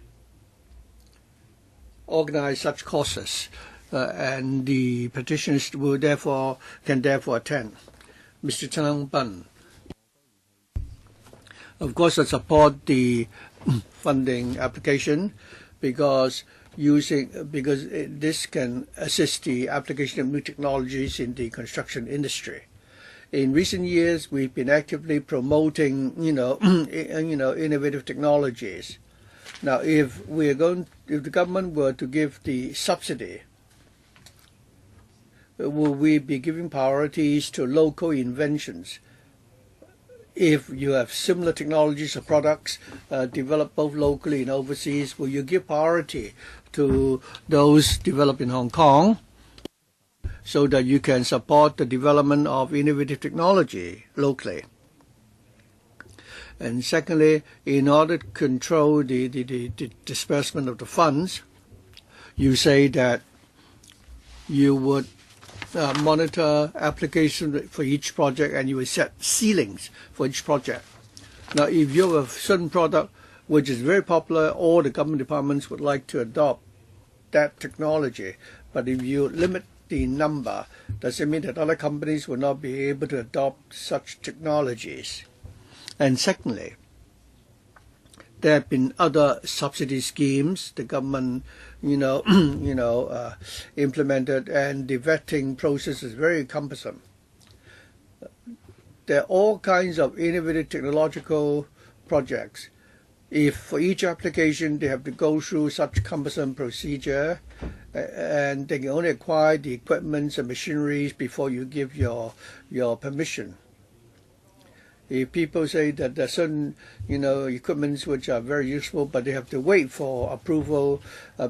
[SPEAKER 4] organize such courses, and the practitioners can therefore attend. Mr. Chang Ban. Of course, I support the funding application because this can assist the application of new technologies in the construction industry. In recent years, we've been actively promoting, innovative technologies. Now, if the government were to give the subsidy, will we be giving priorities to local inventions? If you have similar technologies or products developed both locally and overseas, will you give priority to those developed in Hong Kong so that you can support the development of innovative technology locally? And secondly, in order to control the disbursement of the funds, you say that you would monitor application for each project and you will set ceilings for each project. Now, if you have a certain product which is very popular, all the government departments would like to adopt that technology, but if you limit the number, does it mean that other companies will not be able to adopt such technologies? And secondly, there have been other subsidy schemes the government, implemented, and the vetting process is very cumbersome. There are all kinds of innovative technological projects. If for each application they have to go through such cumbersome procedure, and they can only acquire the equipments and machineries before you give your permission. If people say that there are certain, equipments which are very useful, but they have to wait for approval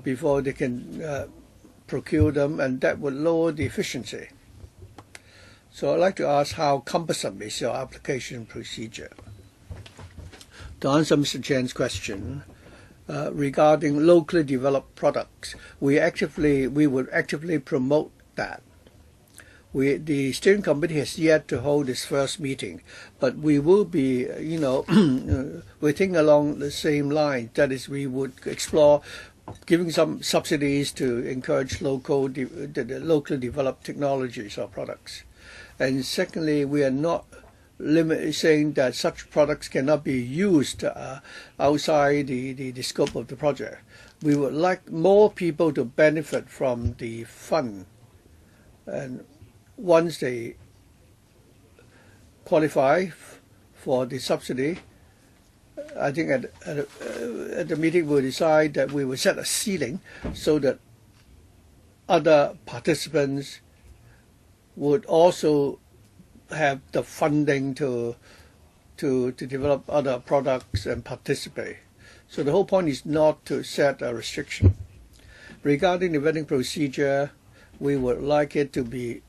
[SPEAKER 4] before they can procure them, and that would lower the efficiency. So I'd like to ask, how cumbersome is your application procedure? To answer Mr. Chen's question, regarding locally developed products, we would actively promote that. The steering committee has yet to hold its first meeting, but we will be, we think along the same line. That is, we would explore giving some subsidies to encourage locally developed technologies or products. And secondly, we are not saying that such products cannot be used outside the scope of the project. We would like more people to benefit from the fund, and once they qualify for the subsidy, I think at the meeting we'll decide that we will set a ceiling so that other participants would also have the funding to develop other products and participate. So the whole point is not to set a restriction. Regarding the vetting procedure, we would like it to be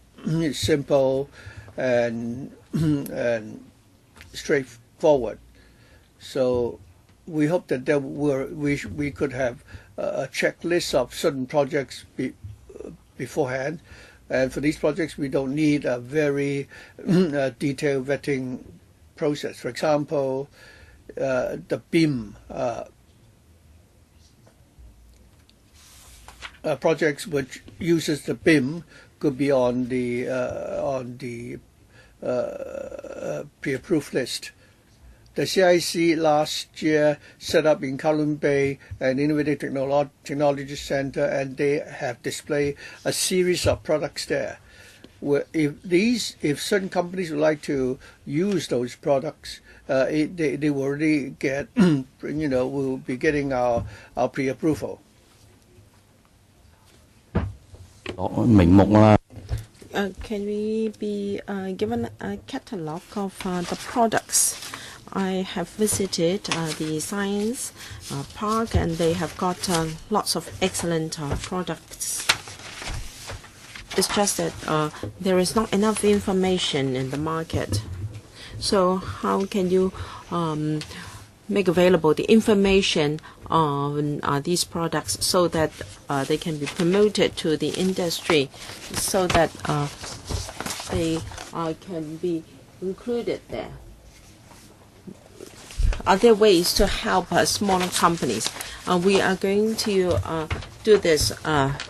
[SPEAKER 4] simple and straightforward. So we hope that we could have a checklist of certain projects beforehand. And for these projects, we don't need a very detailed vetting process. For example, the BIM projects which uses the BIM could be on the pre-approved list. The CIC last year set up in Kowloon Bay an innovative technology center, and they have displayed a series of products there. If certain companies would like to use those products, they will already get, we'll be getting our pre-approval.
[SPEAKER 2] Can we be given a catalog of the products? I have visited the science park, and they have got lots of excellent products. It's just that there is not enough information in the market. So how can you make available the information on these products so that they can be promoted to the industry, so that they can be included there? Are there ways to help smaller companies? We are going to do this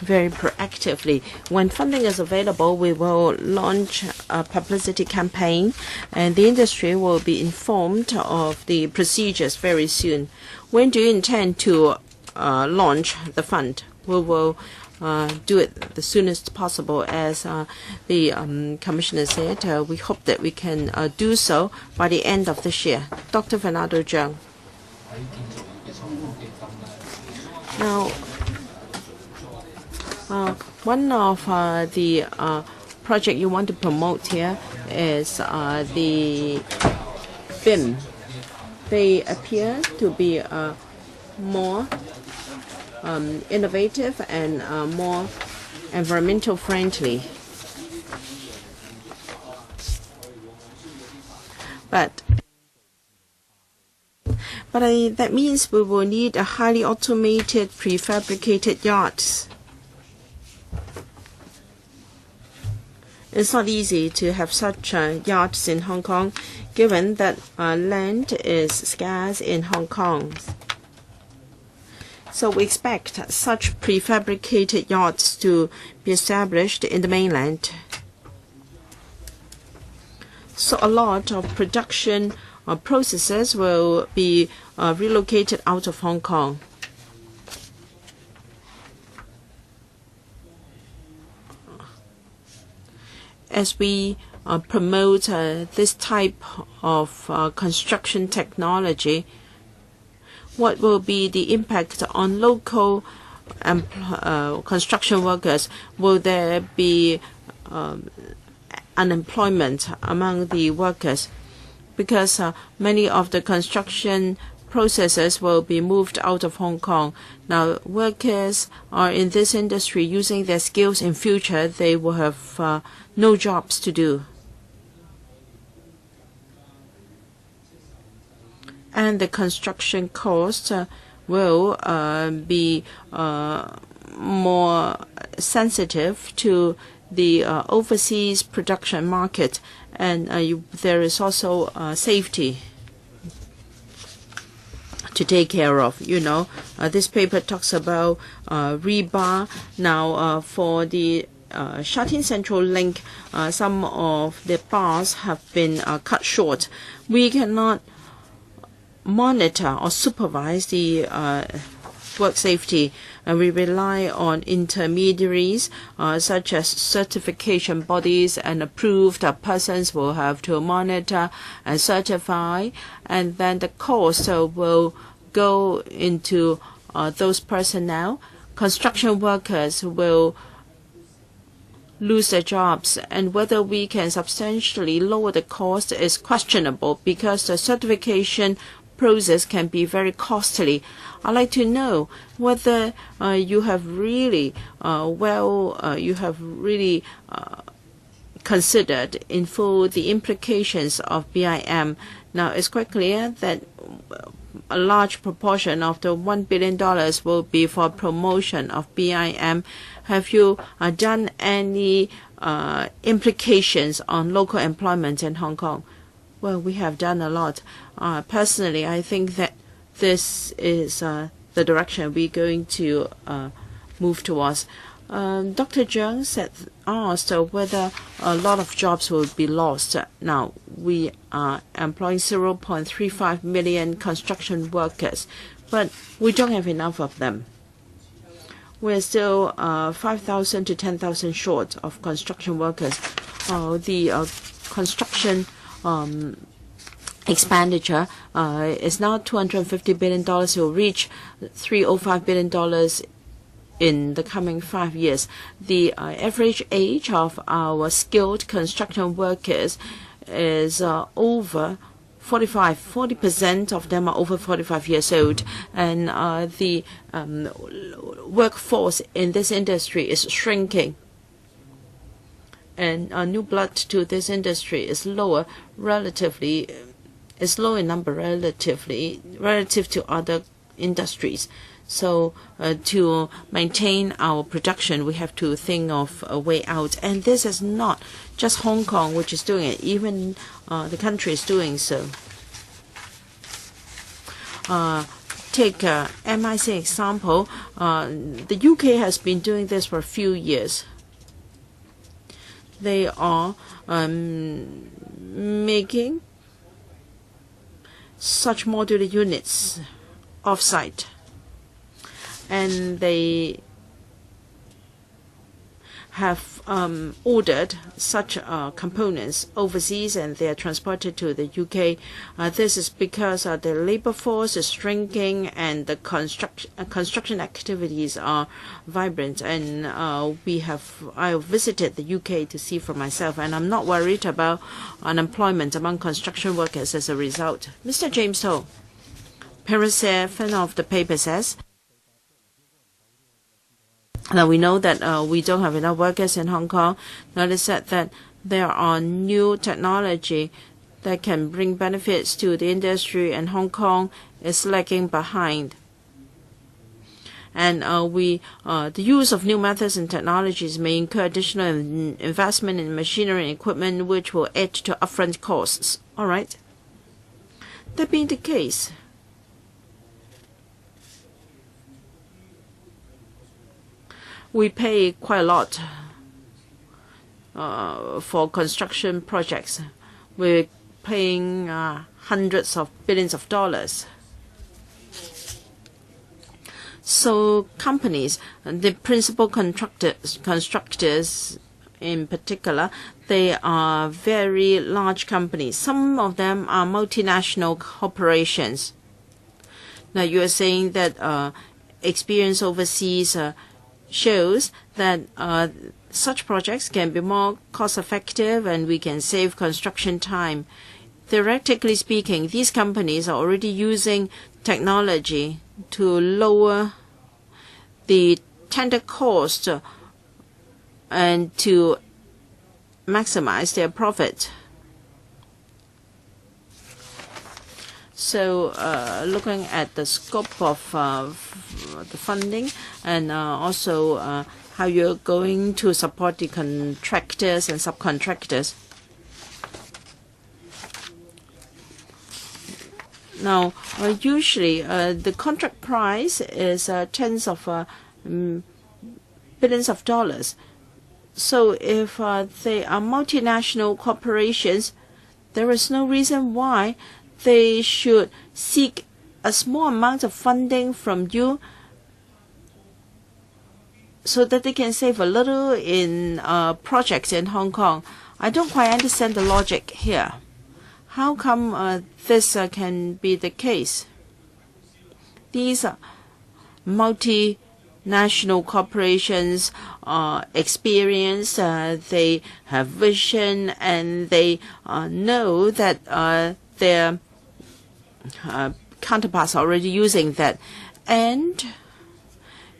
[SPEAKER 2] very proactively. When funding is available, we will launch a publicity campaign, and the industry will be informed of the procedures very soon. When do you intend to launch the fund? We will do it the soonest possible. As the Commissioner said, we hope that we can do so by the end of this year. Dr. Fernando Zhang. Now, one of the project you want to promote here is the BIM. They appear to be more innovative and more environmental friendly. But that means we will need a highly automated prefabricated yards. It's not easy to have such yards in Hong Kong, given that land is scarce in Hong Kong. So we expect such prefabricated yards to be established in the mainland. So a lot of production processes will be relocated out of Hong Kong. As we promote this type of construction technology, what will be the impact on local construction workers? Will there be unemployment among the workers? Because many of the construction processes will be moved out of Hong Kong. Now, workers are in this industry using their skills in future. They will have no jobs to do. And the construction cost will be more sensitive to the overseas production market, and there is also safety to take care of. This paper talks about rebar. Now, for the Sha Tin Central Link, some of the bars have been cut short. We cannot monitor or supervise the work safety, and we rely on intermediaries such as certification bodies, and approved persons will have to monitor and certify, and then the cost will go into those personnel. Construction workers will lose their jobs, and whether we can substantially lower the cost is questionable, because the certification process can be very costly. I'd like to know whether you have really considered in full the implications of BIM. Now, it's quite clear that a large proportion of the $1 billion will be for promotion of BIM. Have you done any implications on local employment in Hong Kong? Well, we have done a lot. Personally, I think that this is the direction we're going to move towards. Dr. Zhang asked whether a lot of jobs will be lost. Now, we are employing 0.35 million construction workers, but we don't have enough of them. We're still 5,000 to 10,000 short of construction workers. The construction expenditure is now $250 billion. It will reach $305 billion in the coming 5 years. The average age of our skilled construction workers is over 45. 40% of them are over 45 years old, and the workforce in this industry is shrinking. And new blood to this industry is lower relatively, is low in number relative to other industries. So to maintain our production, we have to think of a way out. And this is not just Hong Kong which is doing it. Even the country is doing so. Take MIC example. The UK has been doing this for a few years. They are making such modular units off-site, and they have ordered such components overseas and they are transported to the UK. This is because the labor force is shrinking and the construction activities are vibrant. And I visited the UK to see for myself, and I'm not worried about unemployment among construction workers as a result. Mr. James Ho, Paragraph 7 of the paper says, now we know that we don't have enough workers in Hong Kong. Now it is said that there are new technology that can bring benefits to the industry, and Hong Kong is lagging behind. And the use of new methods and technologies may incur additional investment in machinery and equipment, which will add to upfront costs. All right. That being the case, we pay quite a lot for construction projects. We're paying hundreds of billions of dollars. So companies, the principal constructors in particular, they are very large companies. Some of them are multinational corporations. Now you are saying that experience overseas shows that such projects can be more cost-effective and we can save construction time. Theoretically speaking, these companies are already using technology to lower the tender cost and to maximize their profit. So looking at the scope of the funding and also how you're going to support the contractors and subcontractors. Now, usually the contract price is tens of billions of dollars. So if they are multinational corporations, there is no reason why they should seek a small amount of funding from you so that they can save a little in projects in Hong Kong. I don't quite understand the logic here. How come this can be the case? These multinational corporations are experienced, they have vision, and they know that their counterparts are already using that. And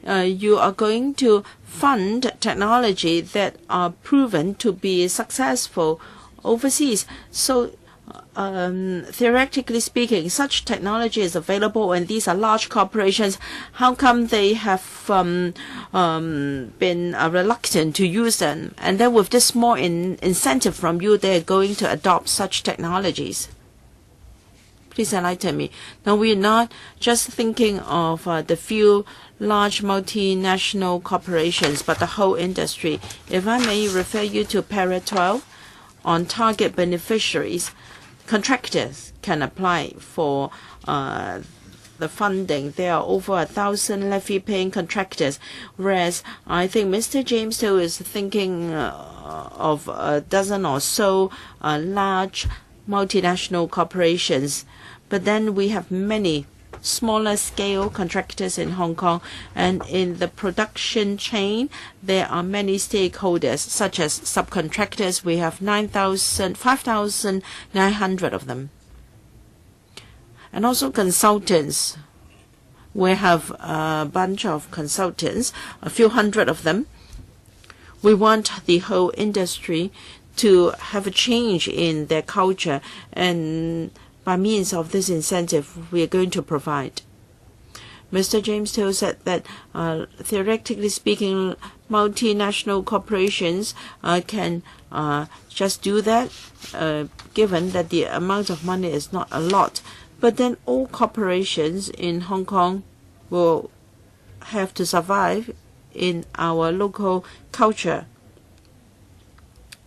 [SPEAKER 2] you are going to fund technology that are proven to be successful overseas. So theoretically speaking, such technology is available, and these are large corporations. How come they have been reluctant to use them? And then with this small incentive from you, they're going to adopt such technologies. Please enlighten me. Now, we're not just thinking of the few large multinational corporations, but the whole industry. If I may refer you to Paragraph 12 on target beneficiaries, contractors can apply for the funding. There are over 1,000 levy-paying contractors, whereas I think Mr. James Ho is thinking of a dozen or so large multinational corporations. But then we have many smaller scale contractors in Hong Kong, and in the production chain there are many stakeholders such as subcontractors. We have 5,900 of them, and also consultants. We have a bunch of consultants, a few hundred of them. We want the whole industry to have a change in their culture, and by means of this incentive, we are going to provide. Mr. James Ho said that theoretically speaking, multinational corporations can just do that, given that the amount of money is not a lot. But then all corporations in Hong Kong will have to survive in our local culture.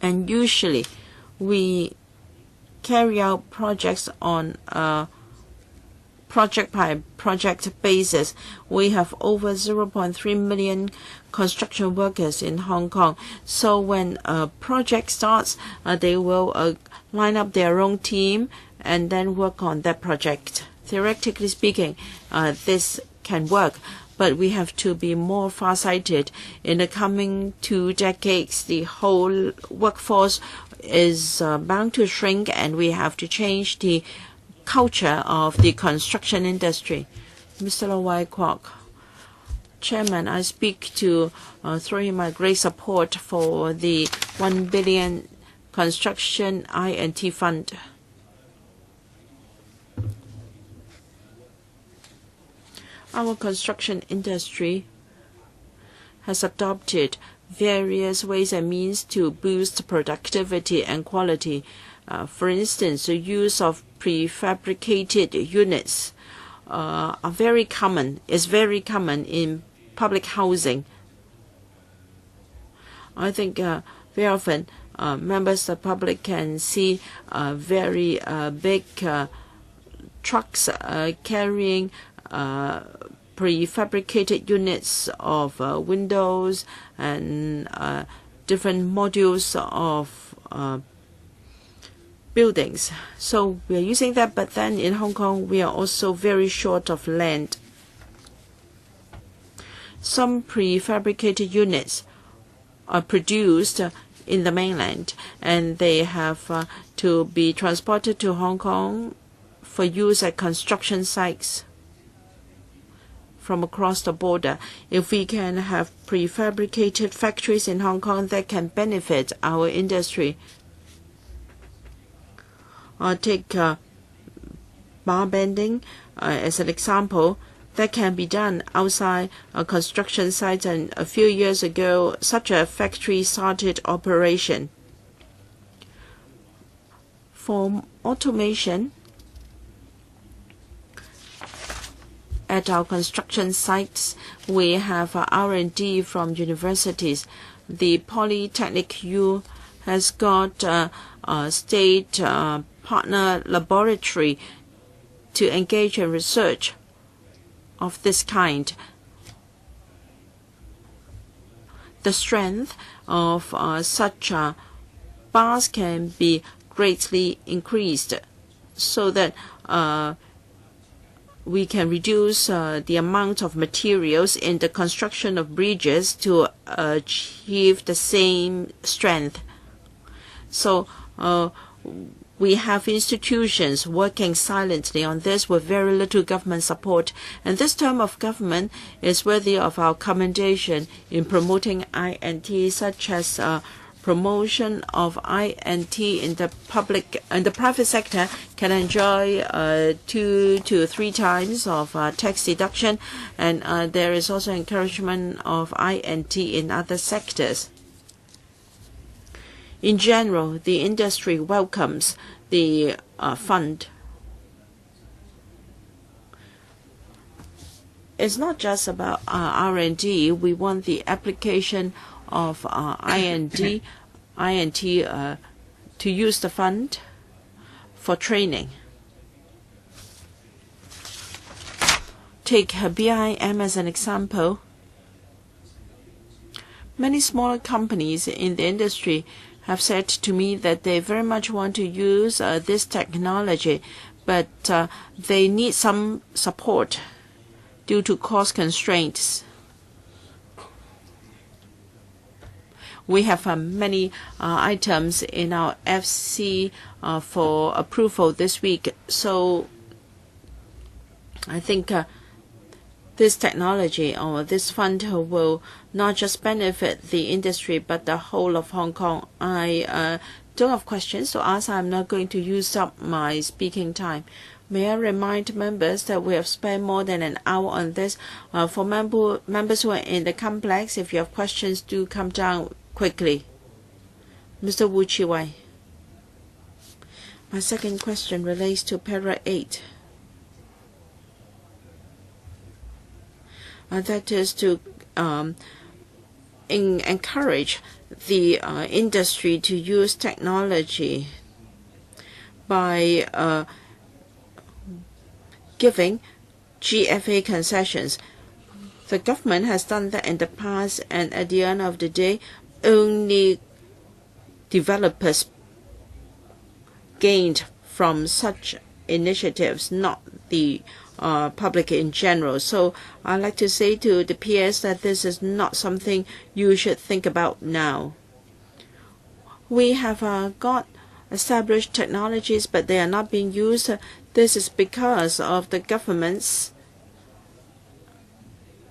[SPEAKER 2] And usually we carry out projects on a project-by-project basis. We have over 0.3 million construction workers in Hong Kong. So when a project starts, they will line up their own team and then work on that project. Theoretically speaking, this can work, but we have to be more far-sighted. In the coming 2 decades, the whole workforce is bound to shrink, and we have to change the culture of the construction industry. Mr. Lo Wai Kwok, Chairman, I speak to throw in my great support for the 1 billion construction I&T fund. Our construction industry has adopted various ways and means to boost productivity and quality. For instance, the use of prefabricated units is very common in public housing. I think very often members of the public can see very big trucks carrying prefabricated units of windows and different modules of buildings. So we are using that, but then in Hong Kong we are also very short of land. Some prefabricated units are produced in the mainland, and they have to be transported to Hong Kong for use at construction sites from across the border. If we can have prefabricated factories in Hong Kong, that can benefit our industry. Take bar bending as an example. That can be done outside a construction site, and a few years ago such a factory started operation. For automation at our construction sites, we have R&D from universities. The Polytechnic U has got a state partner laboratory to engage in research of this kind. The strength of such bars can be greatly increased so that we can reduce the amount of materials in the construction of bridges to achieve the same strength. So we have institutions working silently on this with very little government support, and this term of government is worthy of our commendation in promoting I&T, such as promotion of I&T in the public and the private sector can enjoy 2 to 3 times of tax deduction, and there is also encouragement of I&T in other sectors. In general, the industry welcomes the fund. It's not just about R&D. We want the application of I&T to use the fund for training. Take BIM as an example. Many smaller companies in the industry have said to me that they very much want to use this technology, but they need some support due to cost constraints. We have many items in our FC for approval this week, so I think this technology or this fund will not just benefit the industry but the whole of Hong Kong. I don't have questions to ask. I'm not going to use up my speaking time. May I remind members that we have spent more than an hour on this. For members who are in the complex, if you have questions, do come down quickly. Mr. Wu Chi-wai. My second question relates to Para 8. That is to encourage the industry to use technology by giving GFA concessions. The government has done that in the past, and at the end of the day, only developers gained from such initiatives, not the public in general. So I'd like to say to the peers that this is not something you should think about now. We have got established technologies, but they are not being used. This is because of the government's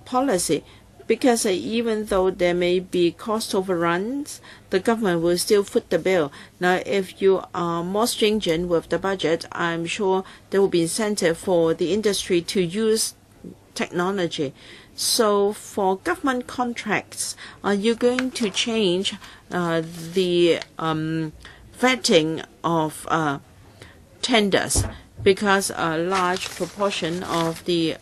[SPEAKER 2] policy. Because even though there may be cost overruns, the government will still foot the bill. Now, if you are more stringent with the budget, I'm sure there will be incentive for the industry to use technology. So for government contracts, are you going to change the vetting of tenders? Because a large proportion of the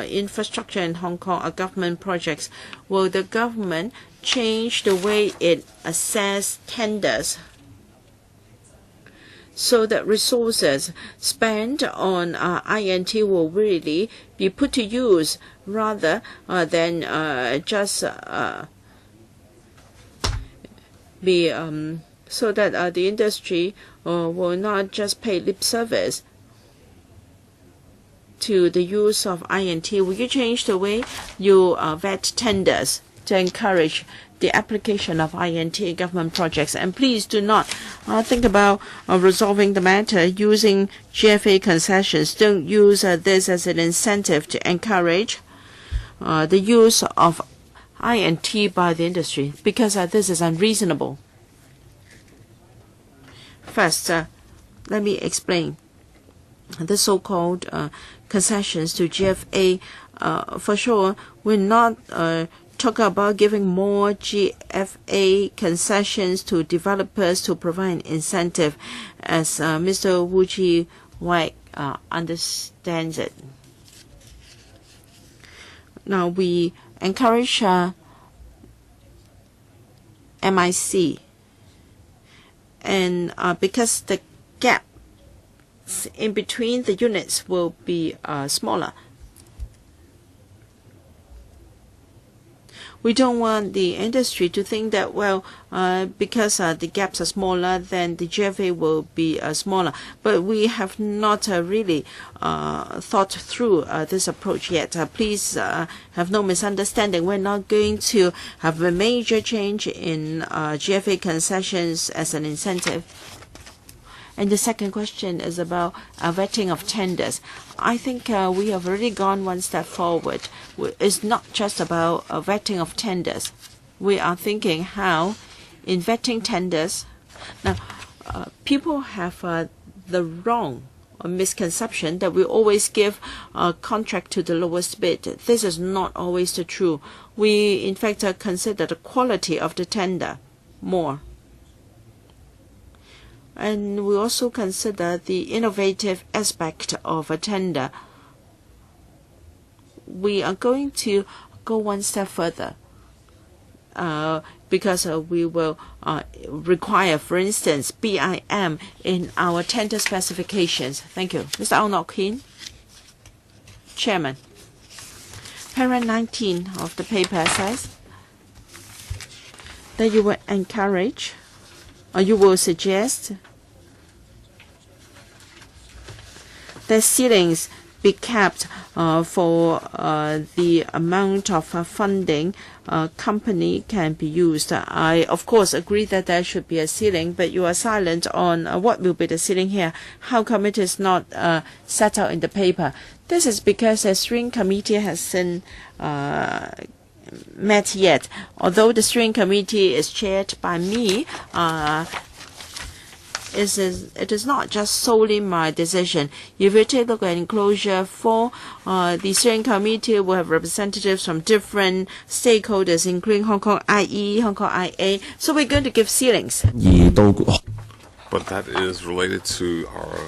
[SPEAKER 2] infrastructure in Hong Kong are government projects. Will the government change the way it assesses tenders so that resources spent on INT will really be put to use rather than just be so that the industry will not just pay lip service to the use of INT? Will you change the way you vet tenders to encourage the application of INT in government projects? And please do not think about resolving the matter using GFA concessions. Don't use this as an incentive to encourage the use of INT by the industry, because this is unreasonable. First, let me explain the so-called concessions to GFA. For sure, we're not talking about giving more GFA concessions to developers to provide an incentive, as Mr. Wu Chi-wai understands it. Now, we encourage MIC, and because the gap in between the units will be smaller. We don't want the industry to think that, well, because the gaps are smaller, then the GFA will be smaller. But we have not really thought through this approach yet. Please have no misunderstanding. We're not going to have a major change in GFA concessions as an incentive. And the second question is about vetting of tenders. I think we have already gone one step forward. It's not just about vetting of tenders. We are thinking how, in vetting tenders, now people have the wrong misconception that we always give a contract to the lowest bid. This is not always the true. We, in fact, consider the quality of the tender more. And we also consider the innovative aspect of a tender. We are going to go one step further because we will require, for instance, BIM in our tender specifications. Thank you. Mr. Au Nok Hin, Chairman. Parent 19 of the paper says that you will encourage or you will suggest that ceilings be kept for the amount of funding a company can be used. I, of course, agree that there should be a ceiling, but you are silent on what will be the ceiling here. How come it is not set out in the paper? This is because the steering committee hasn't met yet. Although the steering committee is chaired by me, it is not just solely my decision. If you take a look at enclosure 4, the steering committee will have representatives from different stakeholders, including Hong Kong IE, Hong Kong IA. So we're going to give ceilings.
[SPEAKER 3] But that is related to our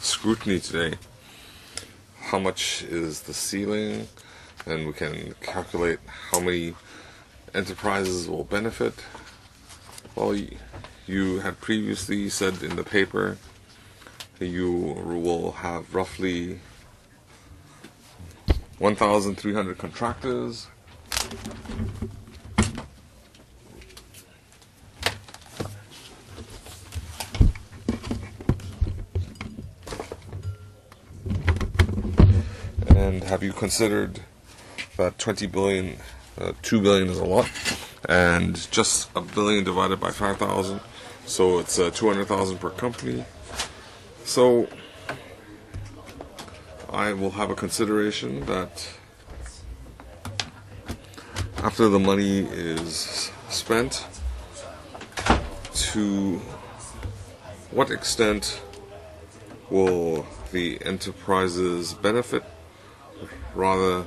[SPEAKER 3] scrutiny today. How much is the ceiling? And we can calculate how many enterprises will benefit. Well, you had previously said in the paper you will have roughly 1,300 contractors. And have you considered that 20 billion, 2 billion is a lot, and just a billion divided by 5,000, so it's 200,000 per company. So I will have a consideration that after the money is spent, to what extent will the enterprises benefit? Rather,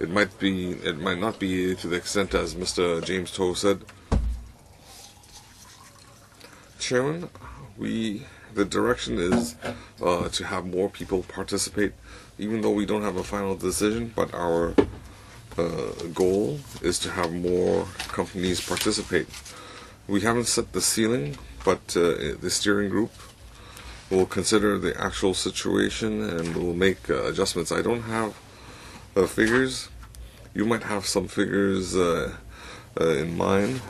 [SPEAKER 3] it might not be to the extent as Mr. James Toh said. Chairman, the direction is to have more people participate, even though we don't have a final decision, but our goal is to have more companies participate. We haven't set the ceiling, but the steering group will consider the actual situation and will make adjustments. I don't have figures. You might have some figures in mind,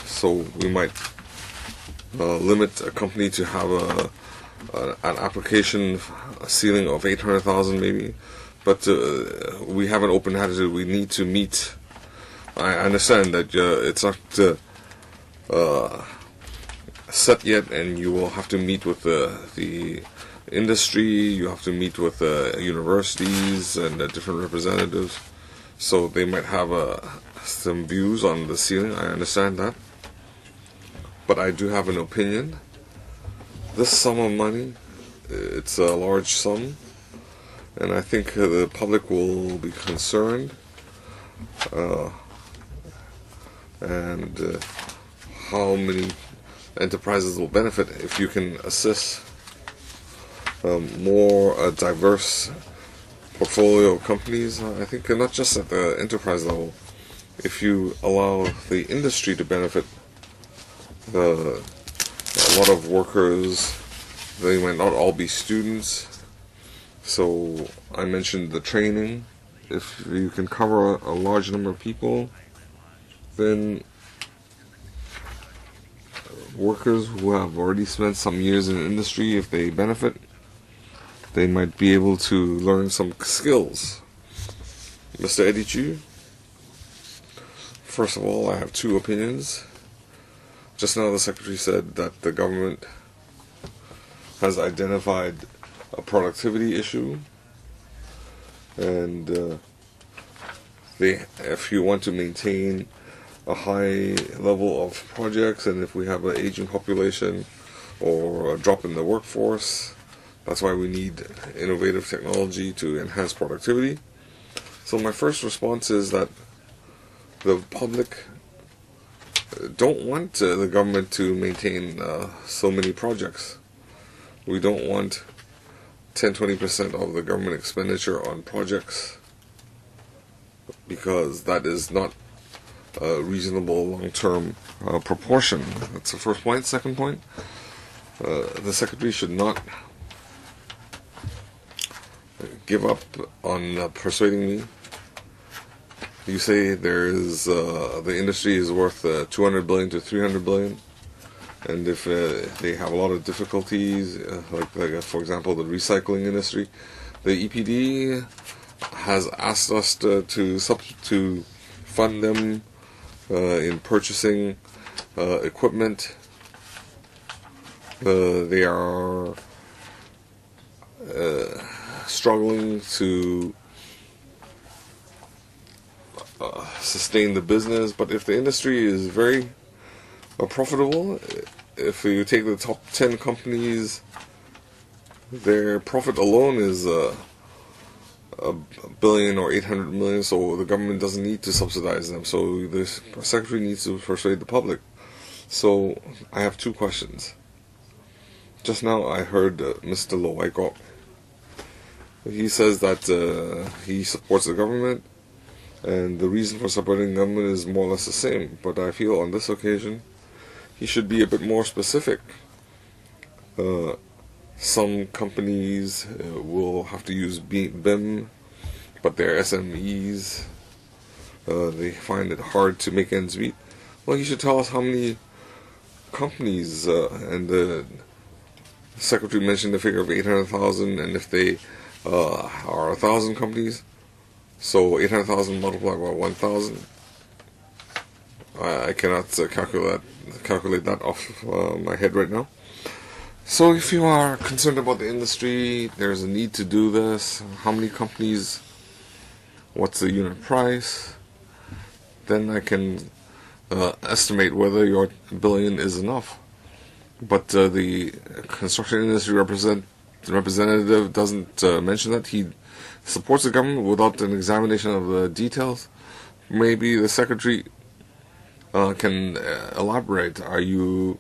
[SPEAKER 3] so we might limit a company to have an application ceiling of 800,000 maybe, but we have an open attitude. We need to meet. I understand that it's not set yet, and you will have to meet with the industry, you have to meet with universities and different representatives, so they might have some views on the ceiling. I understand that, but I do have an opinion. This sum of money, it's a large sum, and I think the public will be concerned, and how many enterprises will benefit if you can assist more diverse portfolio of companies. I think not just at the enterprise level. If you allow the industry to benefit, a lot of workers, they might not all be students. So I mentioned the training. If you can cover a large number of people, then workers who have already spent some years in the industry, if they benefit, they might be able to learn some skills. Mr. Eddie Chu, first of all, I have two opinions. Just now the Secretary said that the government has identified a productivity issue, and if you want to maintain a high level of projects, and if we have an aging population or a drop in the workforce, that's why we need innovative technology to enhance productivity. So my first response is that the public don't want the government to maintain so many projects. We don't want 10-20% of the government expenditure on projects, because that is not a reasonable long-term proportion. That's the first point. Second point, the Secretary should not give up on persuading me. You say there is the industry is worth 200 billion to 300 billion, and if they have a lot of difficulties, like for example the recycling industry, the EPD has asked us to fund them in purchasing equipment. They are struggling to sustain the business, but if the industry is very profitable, if you take the top 10 companies, their profit alone is a billion or 800 million, so the government doesn't need to subsidize them. So the Secretary needs to persuade the public. So I have two questions. Just now I heard Mr. Lo Wai Kok. He says that he supports the government, and the reason for supporting the government is more or less the same. But I feel on this occasion he should be a bit more specific. Some companies will have to use BIM, but they're SMEs. They find it hard to make ends meet. Well, you should tell us how many companies, and the Secretary mentioned the figure of 800,000, and if they are 1,000 companies, so 800,000 multiplied by 1,000. I cannot calculate that off my head right now. So if you are concerned about the industry, there's a need to do this. How many companies? What's the unit price? Then I can estimate whether your billion is enough. But the construction industry representative doesn't mention that. He supports the government without an examination of the details. Maybe the Secretary can elaborate. Are you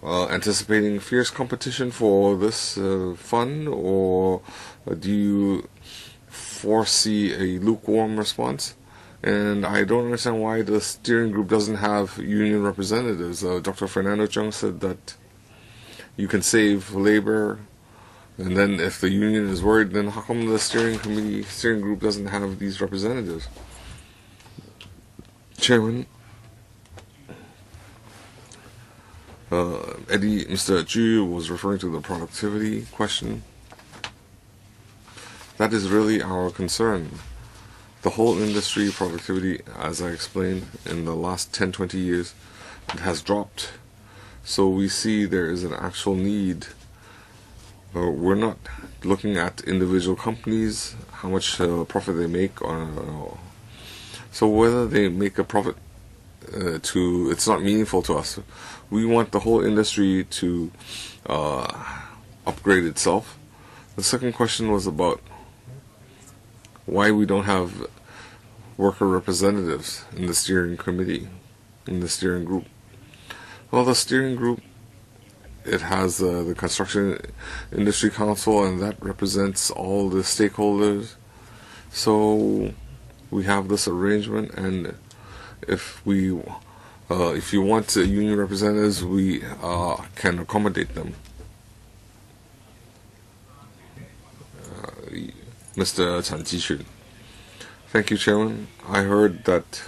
[SPEAKER 3] anticipating fierce competition for this fund, or do you foresee a lukewarm response? And I don't understand why the steering group doesn't have union representatives. Dr. Fernando Chung said that you can save labor, and then if the union is worried, then how come the steering group doesn't have these representatives? Chairman, Mr. Chu was referring to the productivity question. That is really our concern. The whole industry productivity, as I explained, in the last 10-20 years, it has dropped. So we see there is an actual need. We're not looking at individual companies, how much profit they make. So whether they make a profit, it's not meaningful to us. We want the whole industry to upgrade itself. The second question was about why we don't have worker representatives in the steering committee, in the steering group. Well, the steering group, it has the Construction Industry Council, and that represents all the stakeholders. So we have this arrangement, and if you want union representatives, we can accommodate them. Mr. Chan Ji-chun. Thank you, Chairman. I heard that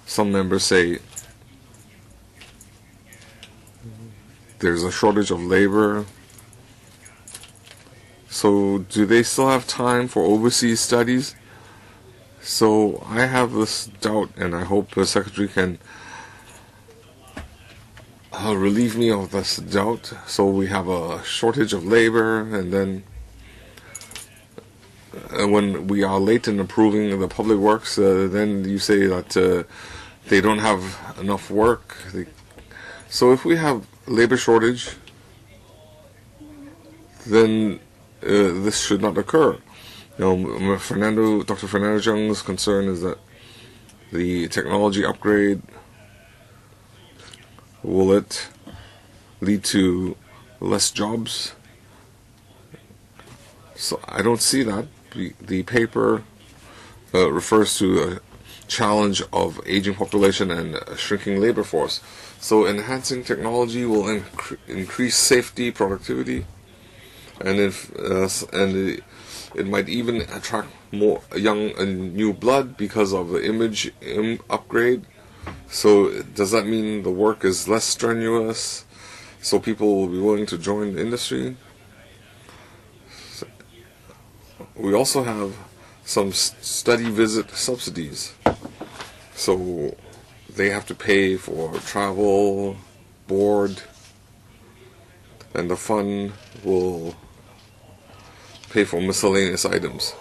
[SPEAKER 3] some members say there's a shortage of labor. So do they still have time for overseas studies? So I have this doubt, and I hope the Secretary can relieve me of this doubt. So we have a shortage of labor, and then when we are late in approving the public works, then you say that they don't have enough work. So if we have labor shortage, then this should not occur. Dr. Fernando Chung's concern is that the technology upgrade, will it lead to less jobs? So I don't see that. The paper refers to a challenge of aging population and a shrinking labor force. So enhancing technology will increase safety, productivity, and it might even attract more young and new blood because of the image upgrade. So does that mean the work is less strenuous, so people will be willing to join the industry? We also have some study visit subsidies. So they have to pay for travel, board, and the fund will pay for miscellaneous items.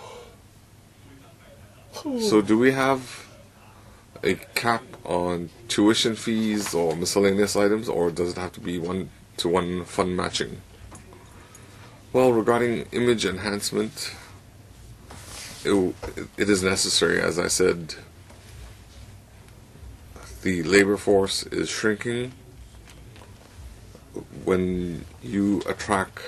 [SPEAKER 3] So do we have a cap on tuition fees or miscellaneous items, or does it have to be one-to-one fund matching? Well, regarding image enhancement, it is necessary. As I said, the labor force is shrinking. When you attract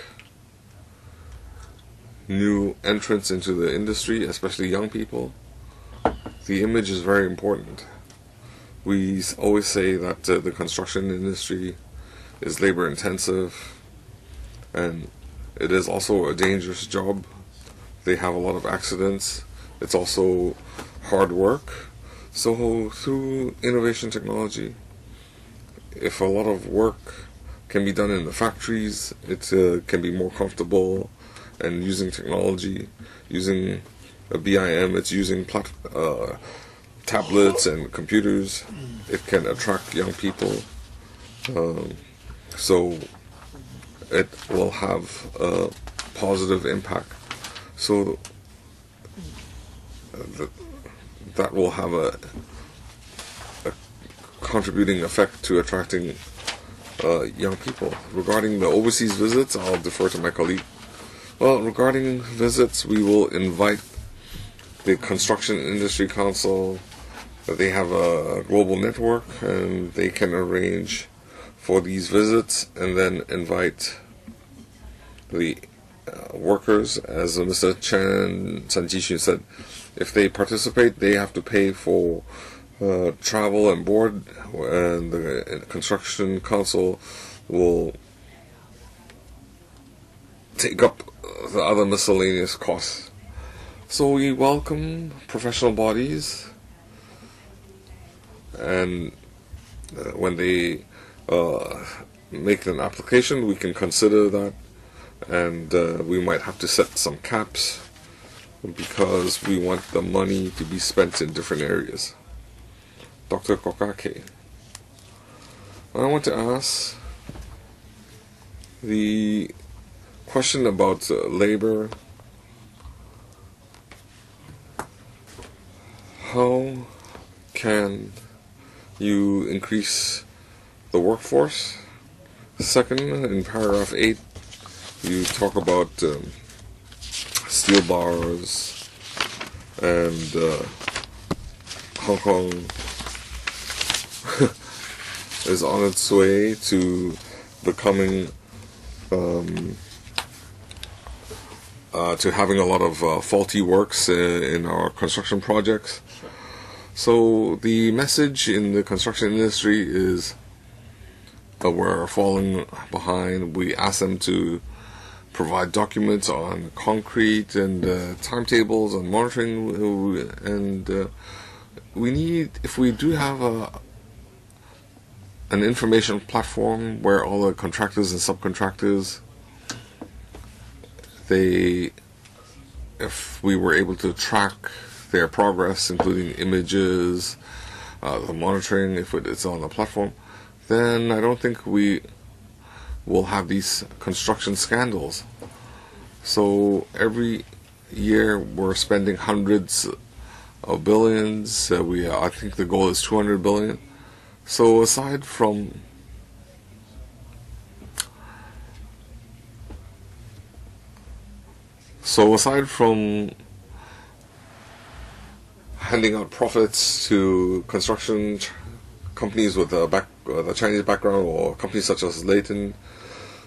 [SPEAKER 3] new entrants into the industry, especially young people, the image is very important. We always say that the construction industry is labor intensive, and it is also a dangerous job. They have a lot of accidents. It's also hard work. So through innovation technology, if a lot of work can be done in the factories, it can be more comfortable, and using technology, using a BIM, it's using tablets and computers, it can attract young people. So it will have a positive impact. So that will have a contributing effect to attracting young people. Regarding the overseas visits, I'll defer to my colleague. Well, regarding visits, we will invite the Construction Industry Council. They have a global network, and they can arrange for these visits and then invite the workers. As Mr. Chan Jixun said, if they participate, they have to pay for travel and board, and the Construction Council will take up the other miscellaneous costs. So we welcome professional bodies, and when they make an application, we can consider that, and we might have to set some caps because we want the money to be spent in different areas. Dr. Kokake, I want to ask the question about labor. How can you increase the workforce? Second, in paragraph 8, you talk about steel bars, and Hong Kong is on its way to becoming to having a lot of faulty works in our construction projects. So the message in the construction industry is that we're falling behind. We ask them to provide documents on concrete and timetables and monitoring, and we need, if we do have an information platform where all the contractors and subcontractors, if we were able to track their progress, including images, the monitoring, if it's on the platform, then I don't think we will have these construction scandals. So every year we're spending hundreds of billions. I think the goal is 200 billion. So aside from handing out profits to construction companies with the Chinese background, or companies such as Leighton,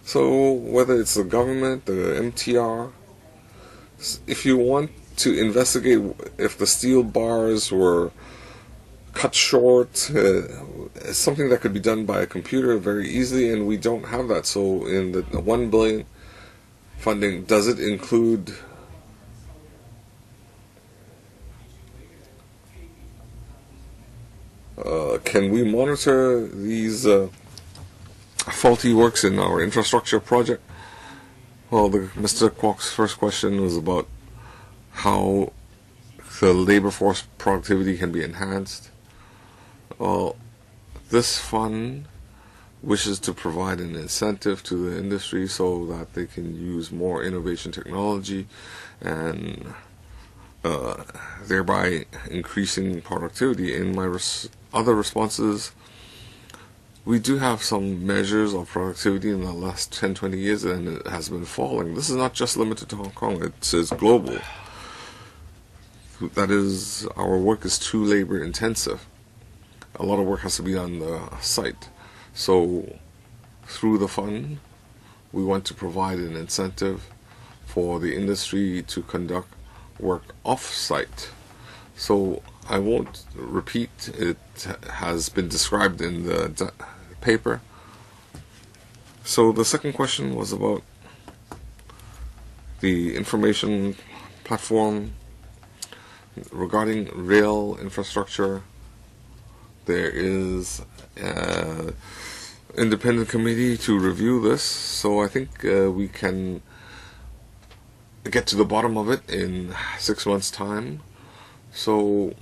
[SPEAKER 3] so whether it's the government, the MTR, if you want to investigate if the steel bars were cut short, it's something that could be done by a computer very easily, and we don't have that. So in the 1 billion funding, does it include can we monitor these faulty works in our infrastructure project? Well, Mr. Kwok's first question was about how the labor force productivity can be enhanced. Well, this fund wishes to provide an incentive to the industry so that they can use more innovation technology and thereby increasing productivity. In my other responses, we do have some measures of productivity in the last 10-20 years, and it has been falling. This is not just limited to Hong Kong, it's global. That is, our work is too labor intensive. A lot of work has to be on the site. So through the fund, we want to provide an incentive for the industry to conduct work off-site. So I won't repeat, it has been described in the paper. So the second question was about the information platform regarding rail infrastructure. There is an independent committee to review this, so I think we can get to the bottom of it in 6 months' time. So,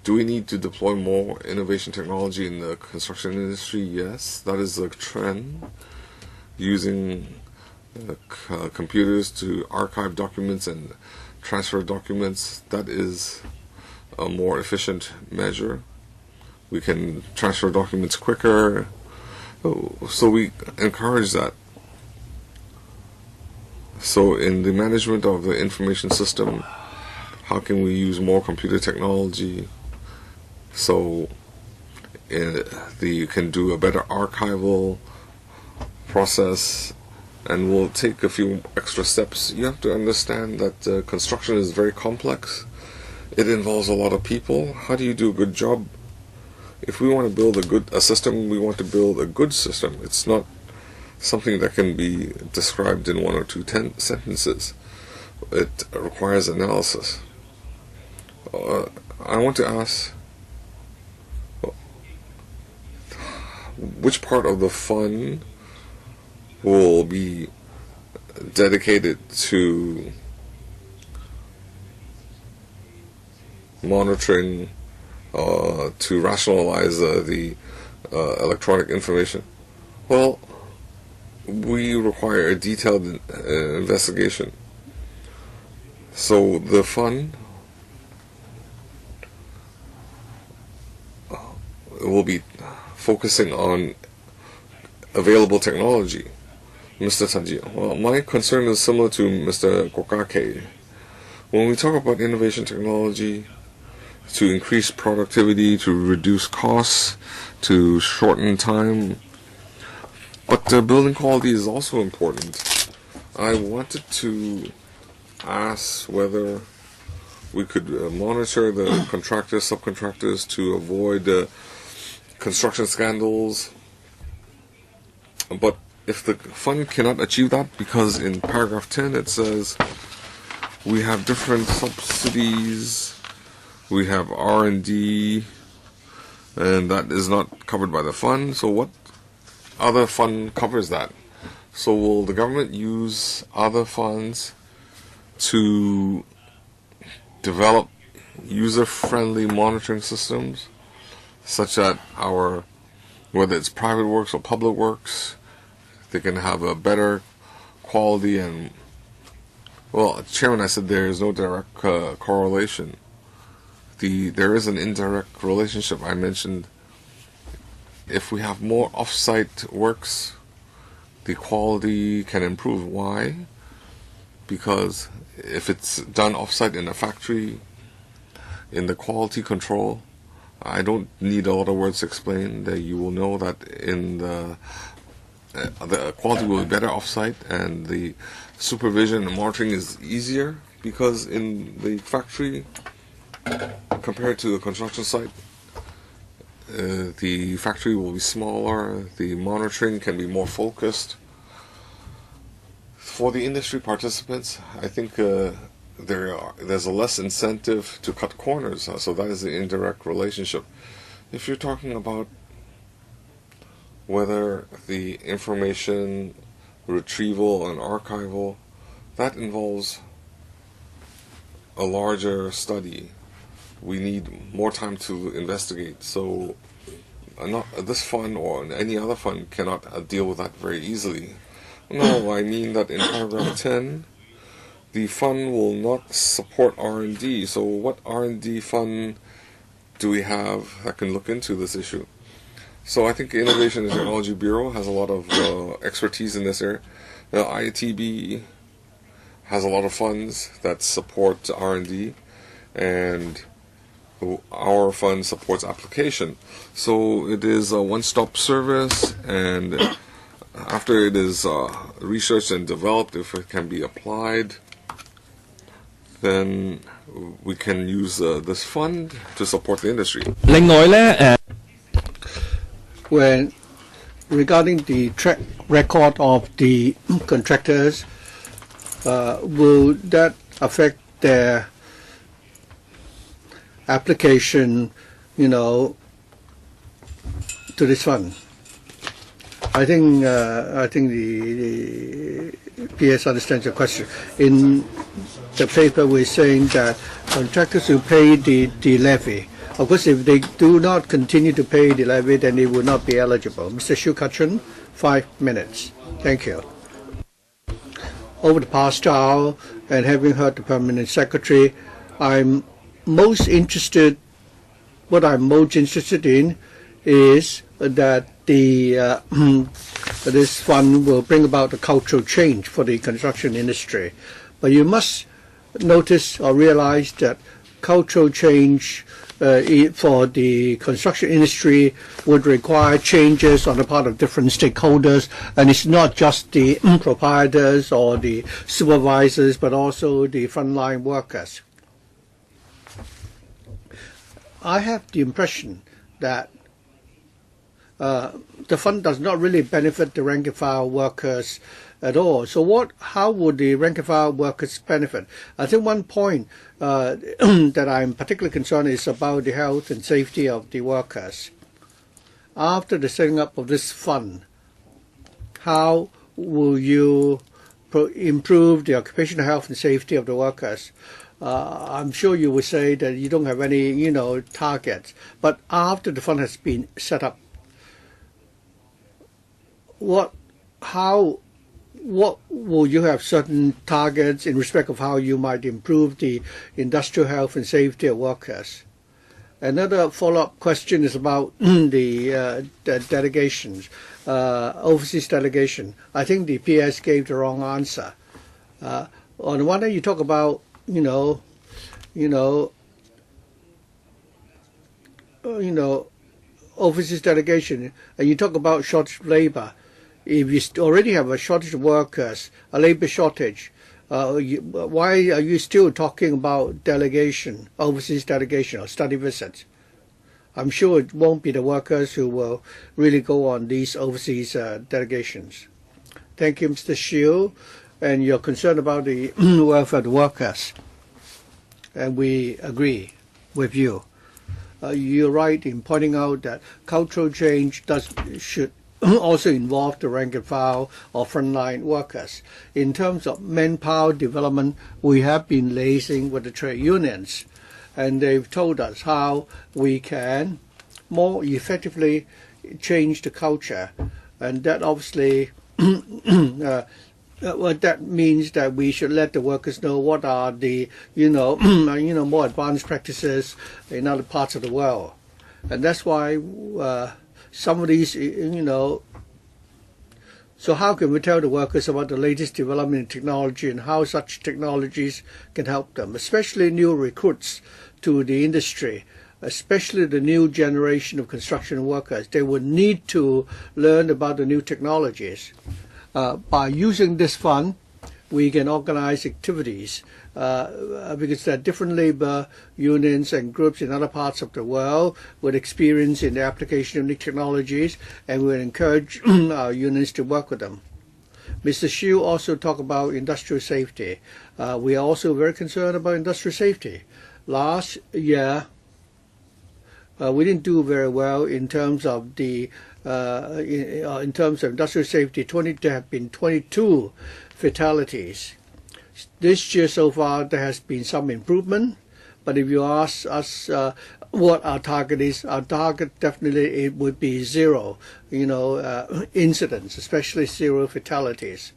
[SPEAKER 3] do we need to deploy more innovation technology in the construction industry? Yes, that is a trend. Using computers to archive documents and transfer documents, that is a more efficient measure. We can transfer documents quicker, so we encourage that. So in the management of the information system, how can we use more computer technology so you can do a better archival process, and we'll take a few extra steps. You have to understand that construction is very complex. It involves a lot of people. How do you do a good job? If we want to build a system, we want to build a good system. It's not something that can be described in 1 or 2 sentences. It requires analysis. I want to ask, which part of the fund will be dedicated to monitoring, to rationalize the electronic information? Well, we require a detailed investigation. So the fund will be focusing on available technology. Mr. Taji, well, my concern is similar to Mr. Kokake. When we talk about innovation technology, to increase productivity, to reduce costs, to shorten time, but building quality is also important. I wanted to ask whether we could monitor the contractors, subcontractors to avoid construction scandals. But if the fund cannot achieve that, because in paragraph 10 it says we have different subsidies, we have R&D, and that is not covered by the fund, so what other fund covers that? So will the government use other funds to develop user-friendly monitoring systems, such that whether it's private works or public works, they can have a better quality? And, well, Chairman, I said there is no direct correlation. There is an indirect relationship. I mentioned if we have more off-site works, the quality can improve. Why? Because if it's done off-site in a factory, in the quality control, I don't need a lot of words to explain that you will know that in the quality will be better off-site, and the supervision and monitoring is easier, because in the factory, compared to the construction site, the factory will be smaller, the monitoring can be more focused. For the industry participants, I think there's a less incentive to cut corners, so that is the indirect relationship. If you're talking about whether the information retrieval and archival, that involves a larger study. We need more time to investigate, so this fund or any other fund cannot deal with that very easily. No, I mean that in paragraph 10, the fund will not support R&D. So what R&D fund do we have that can look into this issue? So I think Innovation and Technology Bureau has a lot of expertise in this area. The ITB has a lot of funds that support R&D, and our fund supports application. So it is a one-stop service, and after it is researched and developed, if it can be applied, then we can use this fund to support the industry.
[SPEAKER 1] 另外咧，When
[SPEAKER 4] regarding the track record of the contractors, will that affect their application, to this fund? I think the PS understands your question. In the paper, we're saying that contractors will pay the levy. Of course, if they do not continue to pay the levy, then they will not be eligible. Mr. Shu Kachun, 5 minutes. Thank you. Over the past hour, and having heard the Permanent Secretary, what I'm most interested in is that this fund will bring about a cultural change for the construction industry. But you must notice or realize that cultural change for the construction industry would require changes on the part of different stakeholders, and it's not just the proprietors or the supervisors, but also the frontline workers. I have the impression that the fund does not really benefit the rank and file workers at all. So how would the rank and file workers benefit? I think one point that I'm particularly concerned is about the health and safety of the workers. After the setting up of this fund, how will you improve the occupational health and safety of the workers? I'm sure you would say that you don't have any, targets. But after the fund has been set up, what will you have certain targets in respect of how you might improve the industrial health and safety of workers? Another follow-up question is about the delegations, overseas delegation. I think the PS gave the wrong answer. On the one hand, you talk about overseas delegation, and you talk about shortage of labor. If you already have a shortage of workers, a labor shortage, why are you still talking about delegation, overseas delegation or study visits? I'm sure it won't be the workers who will really go on these overseas delegations. Thank you, Mr. Shiu, and you're concerned about the welfare of the workers, and we agree with you. You're right in pointing out that cultural change should also involve the rank and file or frontline workers. In terms of manpower development, we have been liaising with the trade unions, and they've told us how we can more effectively change the culture, and that obviously that means that we should let the workers know what are the more advanced practices in other parts of the world, and that's why some of these So how can we tell the workers about the latest development in technology and how such technologies can help them, especially new recruits to the industry, especially the new generation of construction workers? They would need to learn about the new technologies. By using this fund, we can organize activities because there are different labor unions and groups in other parts of the world with experience in the application of new technologies, and we encourage our unions to work with them. Mr. Shiu also talked about industrial safety. We are also very concerned about industrial safety. Last year, we didn't do very well in terms of the in terms of industrial safety. There have been 22 fatalities. This year so far there has been some improvement, but if you ask us what our target is, our target definitely it would be zero, incidents, especially zero fatalities.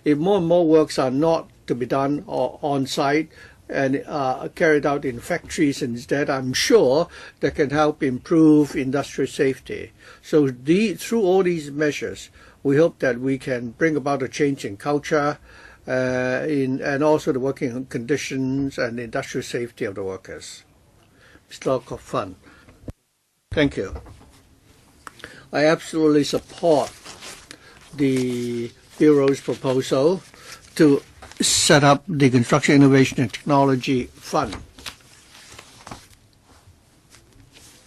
[SPEAKER 4] If more and more works are not to be done on site and carried out in factories instead, I'm sure that can help improve industrial safety. So through all these measures, we hope that we can bring about a change in culture and also the working conditions and the industrial safety of the workers. Mr. Kofan. Thank you. I absolutely support the Bureau's proposal to set up the Construction Innovation and Technology Fund.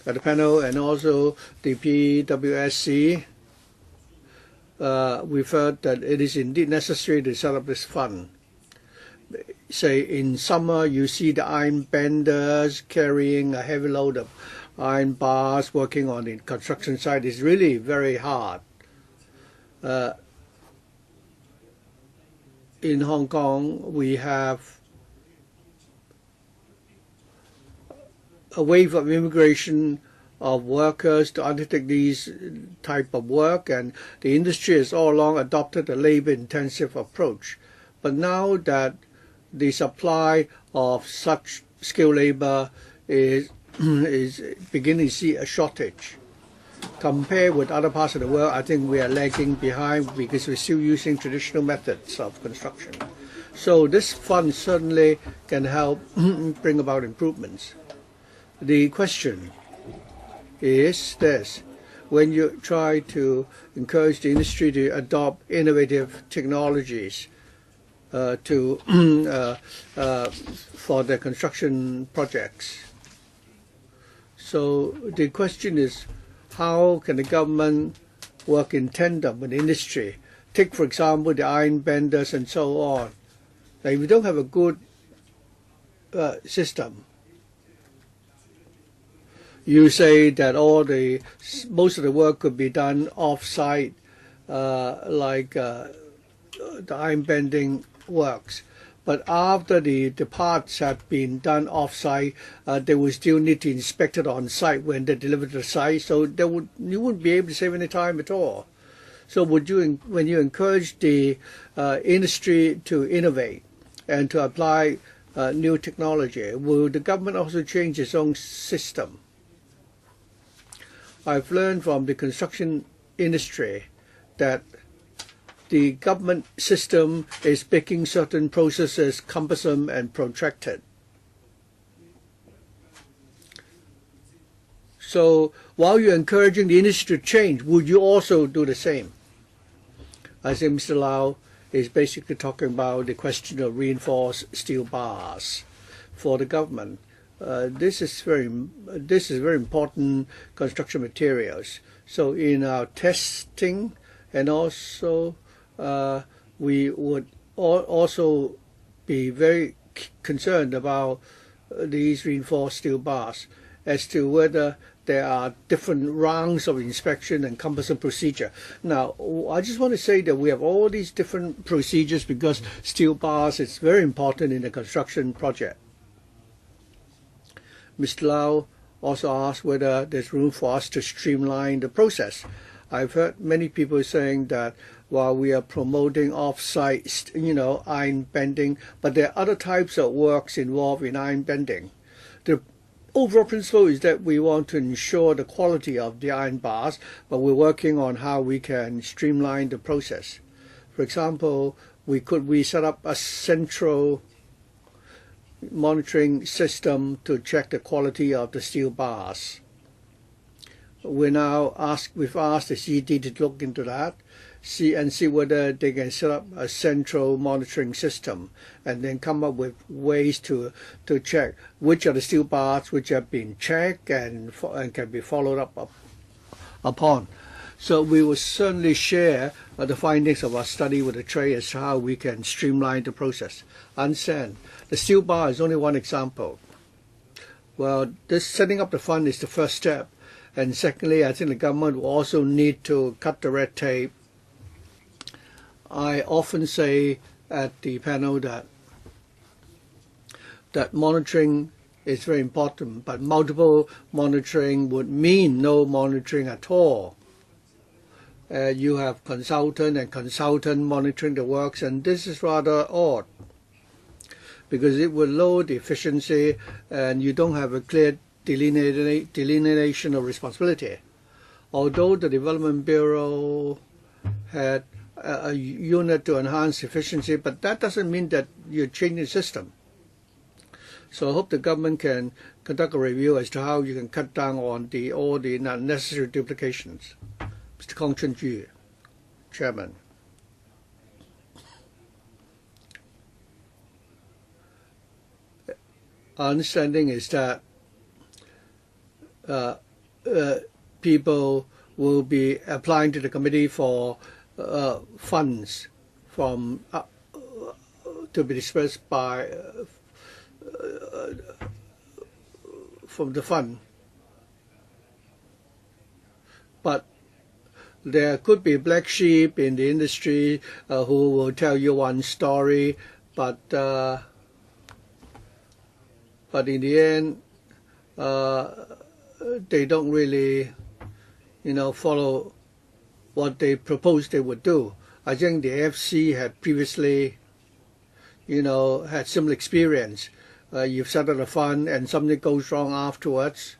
[SPEAKER 4] At the panel and also the PWSC, we've heard that it is indeed necessary to set up this fund. Say in summer, you see the iron benders carrying a heavy load of iron bars working on the construction site. It's really very hard. In Hong Kong, we have a wave of immigration of workers to undertake these type of work, and the industry has all along adopted a labor-intensive approach. But now that the supply of such skilled labor is beginning to see a shortage, compared with other parts of the world, I think we are lagging behind because we're still using traditional methods of construction. So this fund certainly can help bring about improvements. The question is this: when you try to encourage the industry to adopt innovative technologies for their construction projects, so the question is, how can the government work in tandem with the industry? Take, for example, the iron benders and so on. Now, if we don't have a good system, you say that most of the work could be done off-site, like the iron bending works. But after the parts have been done off-site, they will still need to inspect it on-site when they deliver to the site. So you wouldn't be able to save any time at all. So when you encourage the industry to innovate and to apply new technology, will the government also change its own system? I've learned from the construction industry that the government system is making certain processes cumbersome and protracted. So while you're encouraging the industry to change, would you also do the same? I think Mr. Lau is basically talking about the question of reinforced steel bars for the government. This is very important construction materials. So in our testing, and also we would also be very concerned about these reinforced steel bars as to whether there are different rounds of inspection and cumbersome procedure. Now, I just want to say that we have all these different procedures because steel bars is very important in a construction project. Mr. Lau also asked whether there's room for us to streamline the process. I've heard many people saying that while we are promoting off-site, iron bending, but there are other types of works involved in iron bending. The overall principle is that we want to ensure the quality of the iron bars, but we're working on how we can streamline the process. For example, we set up a central monitoring system to check the quality of the steel bars. We've asked the CD to look into that, see whether they can set up a central monitoring system and then come up with ways to check which are the steel bars which have been checked and can be followed up upon. So we will certainly share the findings of our study with the trade as to how we can streamline the process. Understand, the steel bar is only one example. Well, this setting up the fund is the first step. And secondly, I think the government will also need to cut the red tape. I often say at the panel that monitoring is very important, but multiple monitoring would mean no monitoring at all. You have consultant and consultant monitoring the works, and this is rather odd because it will lower the efficiency and you don't have a clear delineation of responsibility. Although the Development Bureau had a unit to enhance efficiency, but that doesn't mean that you're changing the system. So I hope the government can conduct a review as to how you can cut down on all the unnecessary duplications. Mr. Kong Chun-Ju, Chairman. Our understanding is that people will be applying to the committee for funds from to be dispersed by from the fund. But there could be black sheep in the industry who will tell you one story, but in the end, they don't really, follow what they proposed they would do. I think the AFC had previously, had similar experience. You've set up a fund and something goes wrong afterwards.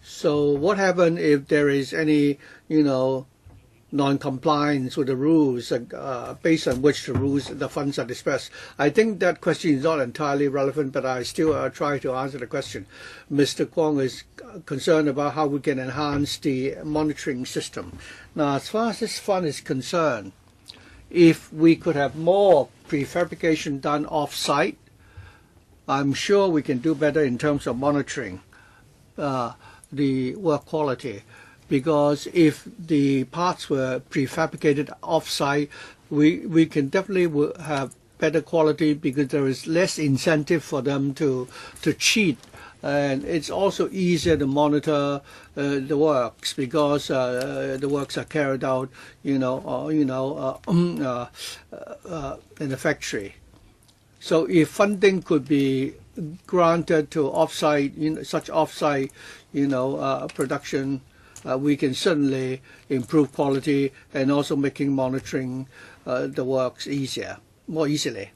[SPEAKER 4] So what happens if there is any, non-compliance with the rules based on which the funds are dispersed? I think that question is not entirely relevant, but I still try to answer the question. Mr. Kwong is concerned about how we can enhance the monitoring system. Now, as far as this fund is concerned, if we could have more prefabrication done off-site, I'm sure we can do better in terms of monitoring the work quality, because if the parts were prefabricated off-site, we can definitely have better quality because there is less incentive for them to cheat, and it's also easier to monitor the works because the works are carried out, in the factory. So if funding could be granted to off-site, such off-site, production, we can certainly improve quality and also making monitoring the works more easily.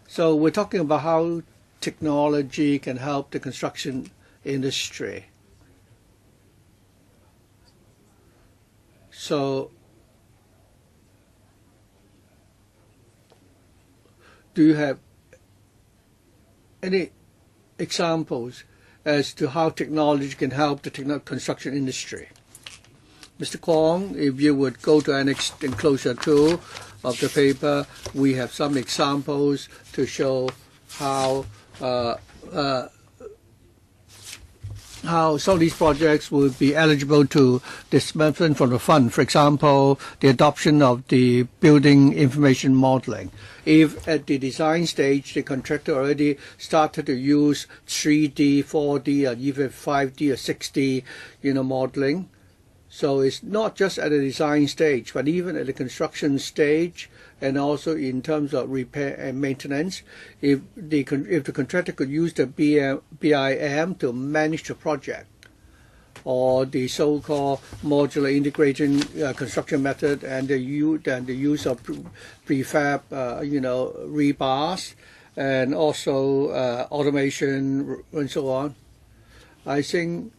[SPEAKER 4] So we're talking about how technology can help the construction industry. So do you have any examples as to how technology can help the construction industry? Mr. Kwong, if you would go to Annex Enclosure 2 of the paper, we have some examples to show how some of these projects would be eligible to disbursement from the fund. For example, the adoption of the building information modeling. If at the design stage the contractor already started to use 3D, 4D, or even 5D or 6D, modeling, so it's not just at the design stage, but even at the construction stage, and also in terms of repair and maintenance. If the contractor could use the BIM to manage the project, or the so-called modular integrated construction method, and the use of prefab, rebars, and also automation and so on. I think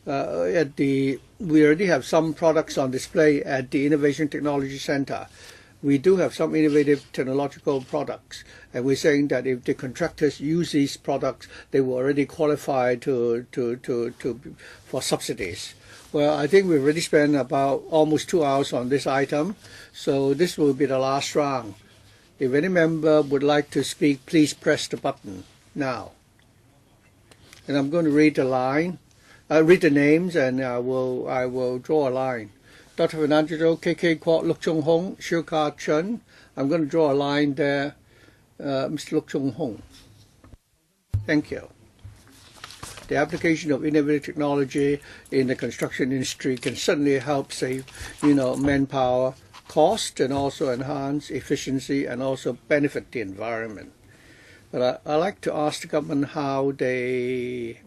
[SPEAKER 4] we already have some products on display at the Innovation Technology Center. We do have some innovative technological products, and we're saying that if the contractors use these products, they will already qualify for subsidies. Well, I think we've already spent about almost 2 hours on this item, so this will be the last round. If any member would like to speak, please press the button now. And I'm going to read the names, and I will draw a line. Dr. Fernando, KK Kwok, Luk Chung Hong, Siu Ka Chun. I'm going to draw a line there. Mr. Luk Chung Hong. Thank you. The application of innovative technology in the construction industry can certainly help save, manpower, cost, and also enhance efficiency and also benefit the environment. But I like to ask the government how they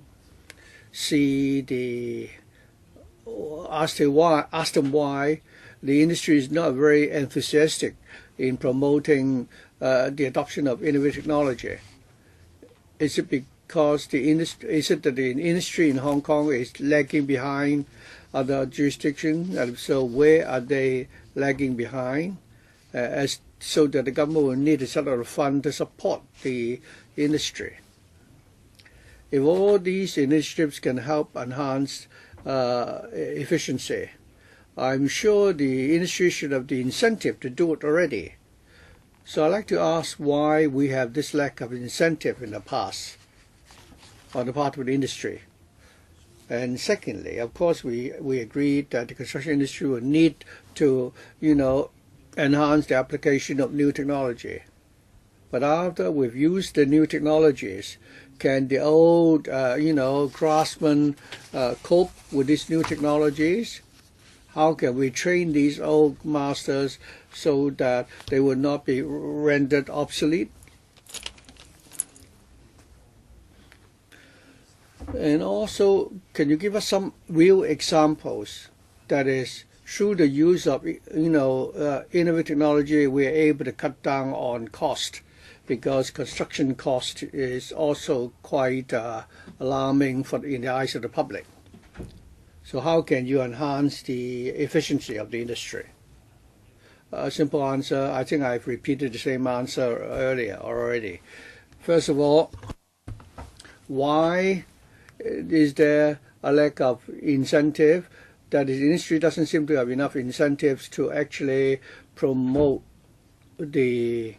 [SPEAKER 4] see ask them why the industry is not very enthusiastic in promoting the adoption of innovative technology. Is it because is it that the industry in Hong Kong is lagging behind other jurisdictions? And so where are they lagging behind? So that the government will need a sort of fund to support the industry. If all these initiatives can help enhance efficiency, I'm sure the industry should have the incentive to do it already. So I'd like to ask why we have this lack of incentive in the past on the part of the industry. And secondly, of course, we agreed that the construction industry will need to, enhance the application of new technology. But after we've used the new technologies, can the old, craftsmen cope with these new technologies? How can we train these old masters so that they will not be rendered obsolete? And also, can you give us some real examples that is, through the use of innovative technology, we are able to cut down on cost, because construction cost is also quite alarming in the eyes of the public. So how can you enhance the efficiency of the industry? A simple answer, I think I've repeated the same answer earlier already. First of all, why is there a lack of incentive? That is, the industry doesn't seem to have enough incentives to actually promote to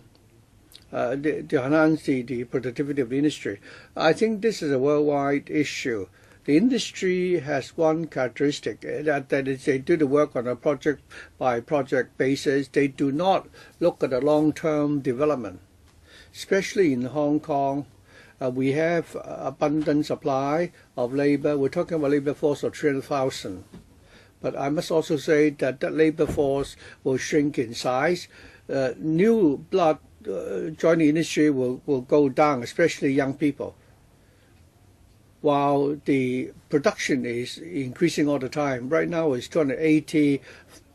[SPEAKER 4] enhance the productivity of the industry. I think this is a worldwide issue. The industry has one characteristic, that is, they do the work on a project-by-project basis. They do not look at the long-term development. Especially in Hong Kong, we have abundant supply of labor. We're talking about a labor force of 300,000. But I must also say that labor force will shrink in size. New blood joining the industry will go down, especially young people, while the production is increasing all the time. Right now it's 280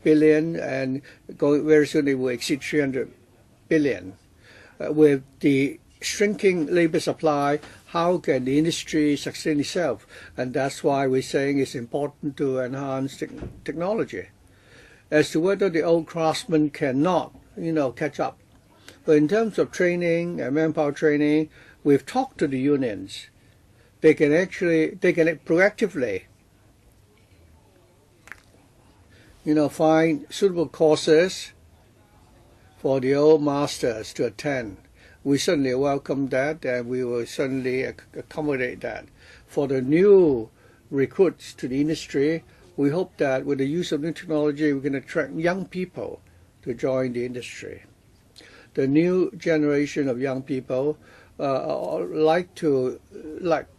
[SPEAKER 4] billion, and very soon it will exceed 300 billion. With the shrinking labor supply, how can the industry sustain itself? And that's why we're saying it's important to enhance technology. As to whether the old craftsmen cannot, catch up. But in terms of training and manpower training, we've talked to the unions. They can proactively, find suitable courses for the old masters to attend. We certainly welcome that, and we will certainly accommodate that. For the new recruits to the industry, we hope that with the use of new technology, we can attract young people to join the industry. The new generation of young people like to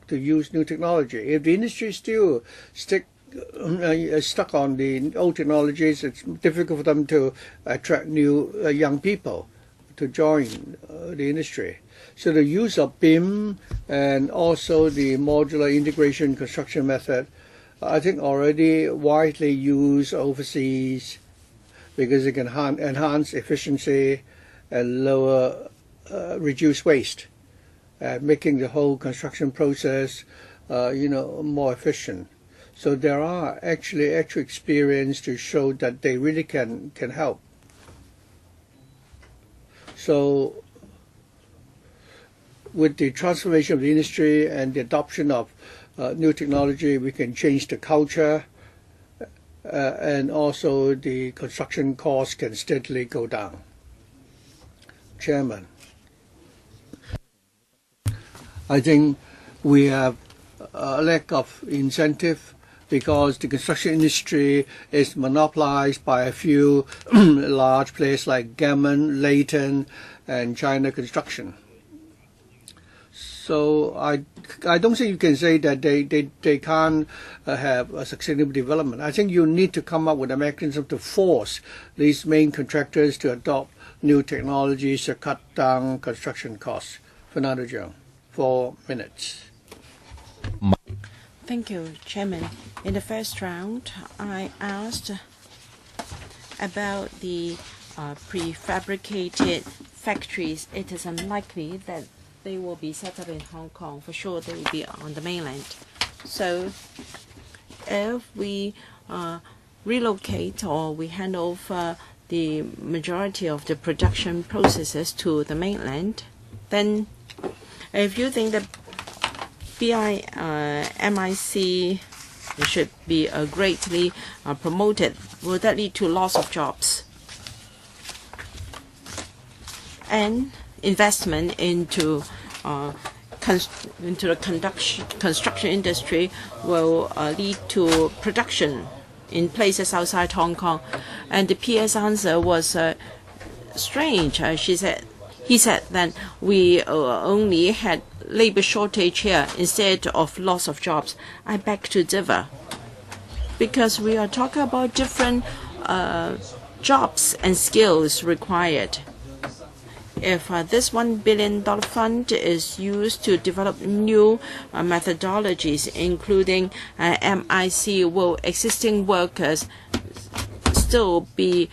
[SPEAKER 4] use new technology. If the industry still stuck on the old technologies, it's difficult for them to attract new young people to join the industry. So the use of BIM and also the modular integration construction method, I think already widely used overseas, because it can enhance efficiency and reduce waste, making the whole construction process more efficient. So there are actual experience to show that they really can help. So with the transformation of the industry and the adoption of new technology, we can change the culture, and also the construction costs can steadily go down. Chairman, I think we have a lack of incentive because the construction industry is monopolized by a few large players like Gammon, Leighton, and China Construction. So I don't think you can say that they can't have a sustainable development. I think you need to come up with a mechanism to force these main contractors to adopt new technologies to cut down construction costs. Fernando Zhang, 4 minutes.
[SPEAKER 2] Thank you, Chairman. In the first round, I asked about the prefabricated factories. It is unlikely that they will be set up in Hong Kong. For sure, they will be on the mainland. So if we relocate or we hand over the majority of the production processes to the mainland, then if you think that MIC should be greatly promoted, will that lead to loss of jobs and investment into construction industry will lead to production in places outside Hong Kong. And the PS answer was strange. He said that we only had labor shortage here instead of loss of jobs. I beg to differ, because we are talking about different jobs and skills required. If this $1 billion fund is used to develop new methodologies, including MIC, will existing workers still be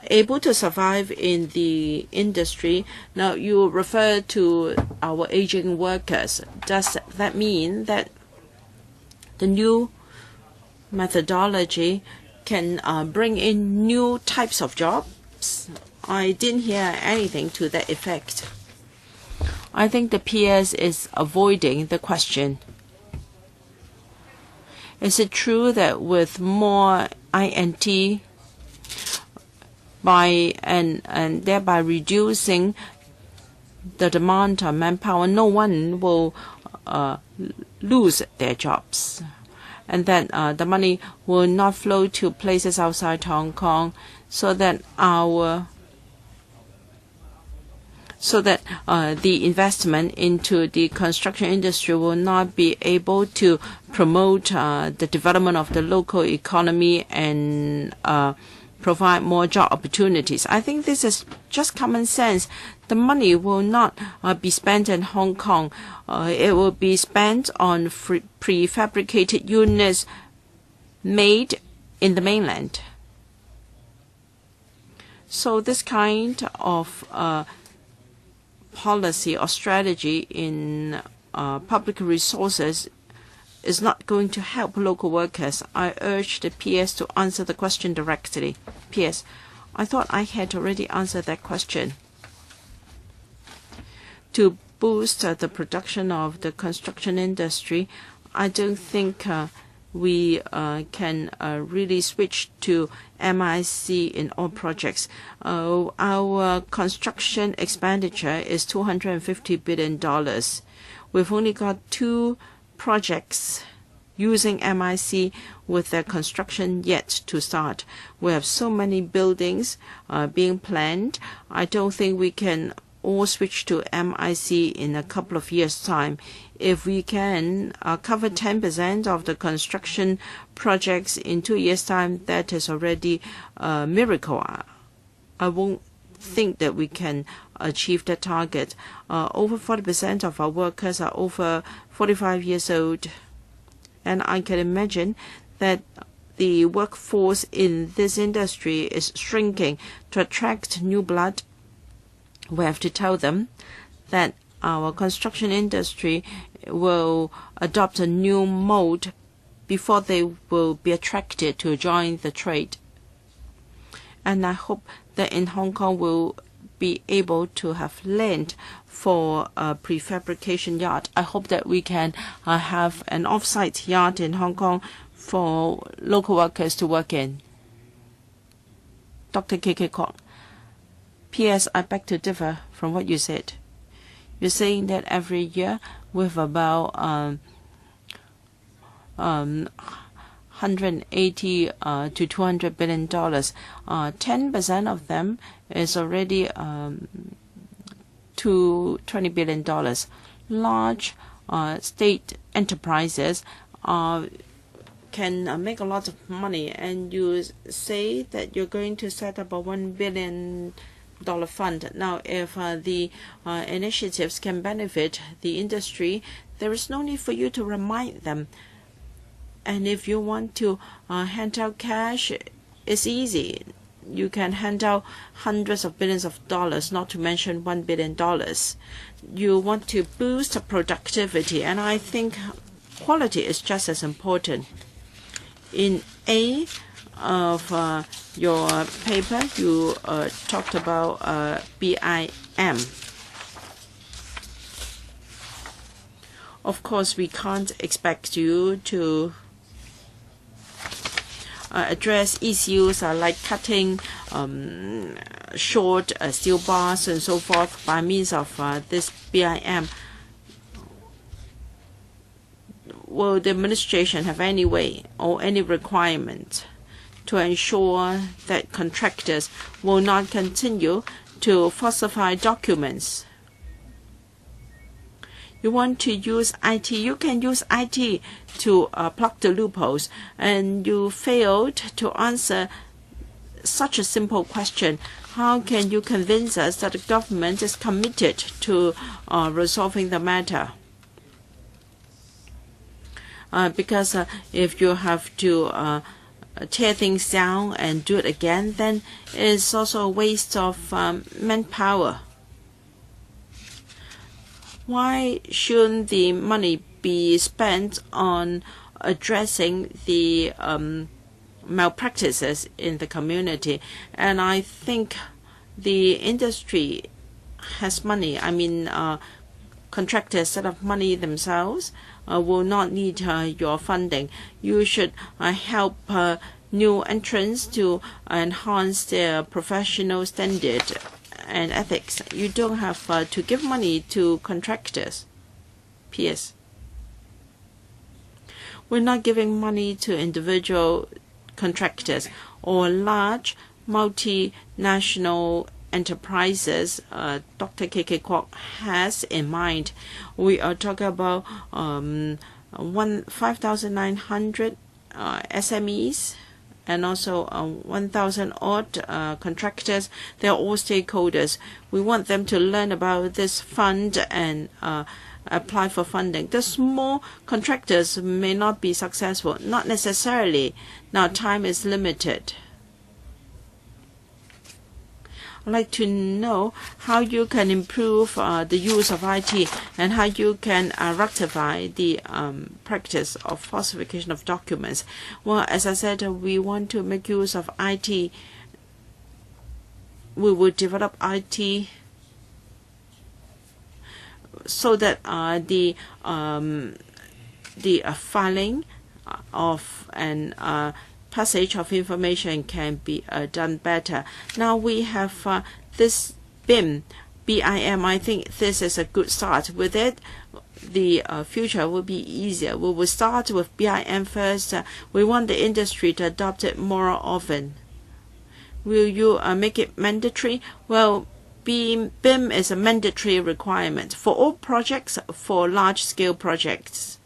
[SPEAKER 2] able to survive in the industry? Now, you refer to our aging workers. Does that mean that the new methodology can bring in new types of jobs? I didn't hear anything to that effect. I think the PS is avoiding the question. Is it true that with more INT and thereby reducing the demand on manpower, no one will lose their jobs, and that the money will not flow to places outside Hong Kong, so that the investment into the construction industry will not be able to promote the development of the local economy and provide more job opportunities. I think this is just common sense. The money will not be spent in Hong Kong. It will be spent on prefabricated units made in the mainland. So this kind of policy or strategy in public resources is not going to help local workers. I urge the PS to answer the question directly. PS, I thought I had already answered that question. To boost the production of the construction industry, I don't think we can really switch to MIC in all projects. Our construction expenditure is $250 billion. We've only got 2 projects using MIC with their construction yet to start. We have so many buildings being planned. I don't think we can all switch to MIC in a couple of years' time. If we can cover 10% of the construction projects in 2 years' time, that is already a miracle. I won't think that we can achieve that target. Over 40% of our workers are over 45 years old, and I can imagine that the workforce in this industry is shrinking. To attract new blood, we have to tell them that our construction industry will adopt a new mode before they will be attracted to join the trade. And I hope that in Hong Kong we'll be able to have land for a prefabrication yard. I hope that we can have an off-site yard in Hong Kong for local workers to work in. Dr. K.K. Kwok. P.S. I beg to differ from what you said. You're saying that every year with about $180 to $200 billion, 10% of them is already to $20 billion. Large state enterprises can make a lot of money, and you say that you're going to set up a $1 billion fund. Now, if the initiatives can benefit the industry, there is no need for you to remind them. And if you want to hand out cash, it's easy. You can hand out hundreds of billions of dollars, not to mention $1 billion. You want to boost productivity, and I think quality is just as important. In A of your paper, you talked about BIM. Of course, we can't expect you to address issues like cutting short steel bars and so forth by means of this BIM. will the administration have any way or any requirement to ensure that contractors will not continue to falsify documents? You want to use IT, you can use IT to plug the loopholes, and you failed to answer such a simple question. How can you convince us that the government is committed to resolving the matter? Because if you have to tear things down and do it again, then it's also a waste of manpower. Why shouldn't the money be spent on addressing the malpractices in the community? And I think the industry has money. I mean, contractors that have money themselves will not need your funding. You should help new entrants to enhance their professional standard and ethics. You don't have to give money to contractors. P.S. We're not giving money to individual contractors or large multinational enterprises Dr. K.K. Kwok has in mind. We are talking about 5,900 SMEs and also 1,000 odd contractors. They're all stakeholders. We want them to learn about this fund and apply for funding. The small contractors may not be successful, not necessarily. Now time is limited. I'd like to know how you can improve the use of IT and how you can rectify the practice of falsification of documents. Well, as I said, we want to make use of IT. We will develop IT so that the filing of and passage of information can be done better. Now we have this BIM. I think this is a good start. With it, the future will be easier. We will start with BIM first. We want the industry to adopt it more often. Will you make it mandatory? Well, BIM is a mandatory requirement for all projects, for large-scale projects.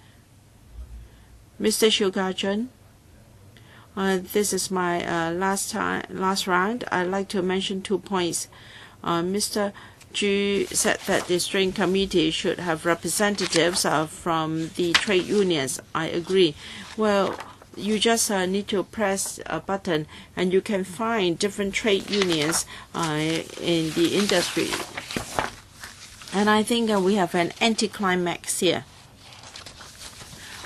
[SPEAKER 2] Mr. Shugarjan, this is my last round. I'd like to mention 2 points. Mr. Ju said that the steering committee should have representatives from the trade unions. I agree. Well, you just need to press a button and you can find different trade unions in the industry. And I think we have an anticlimax here.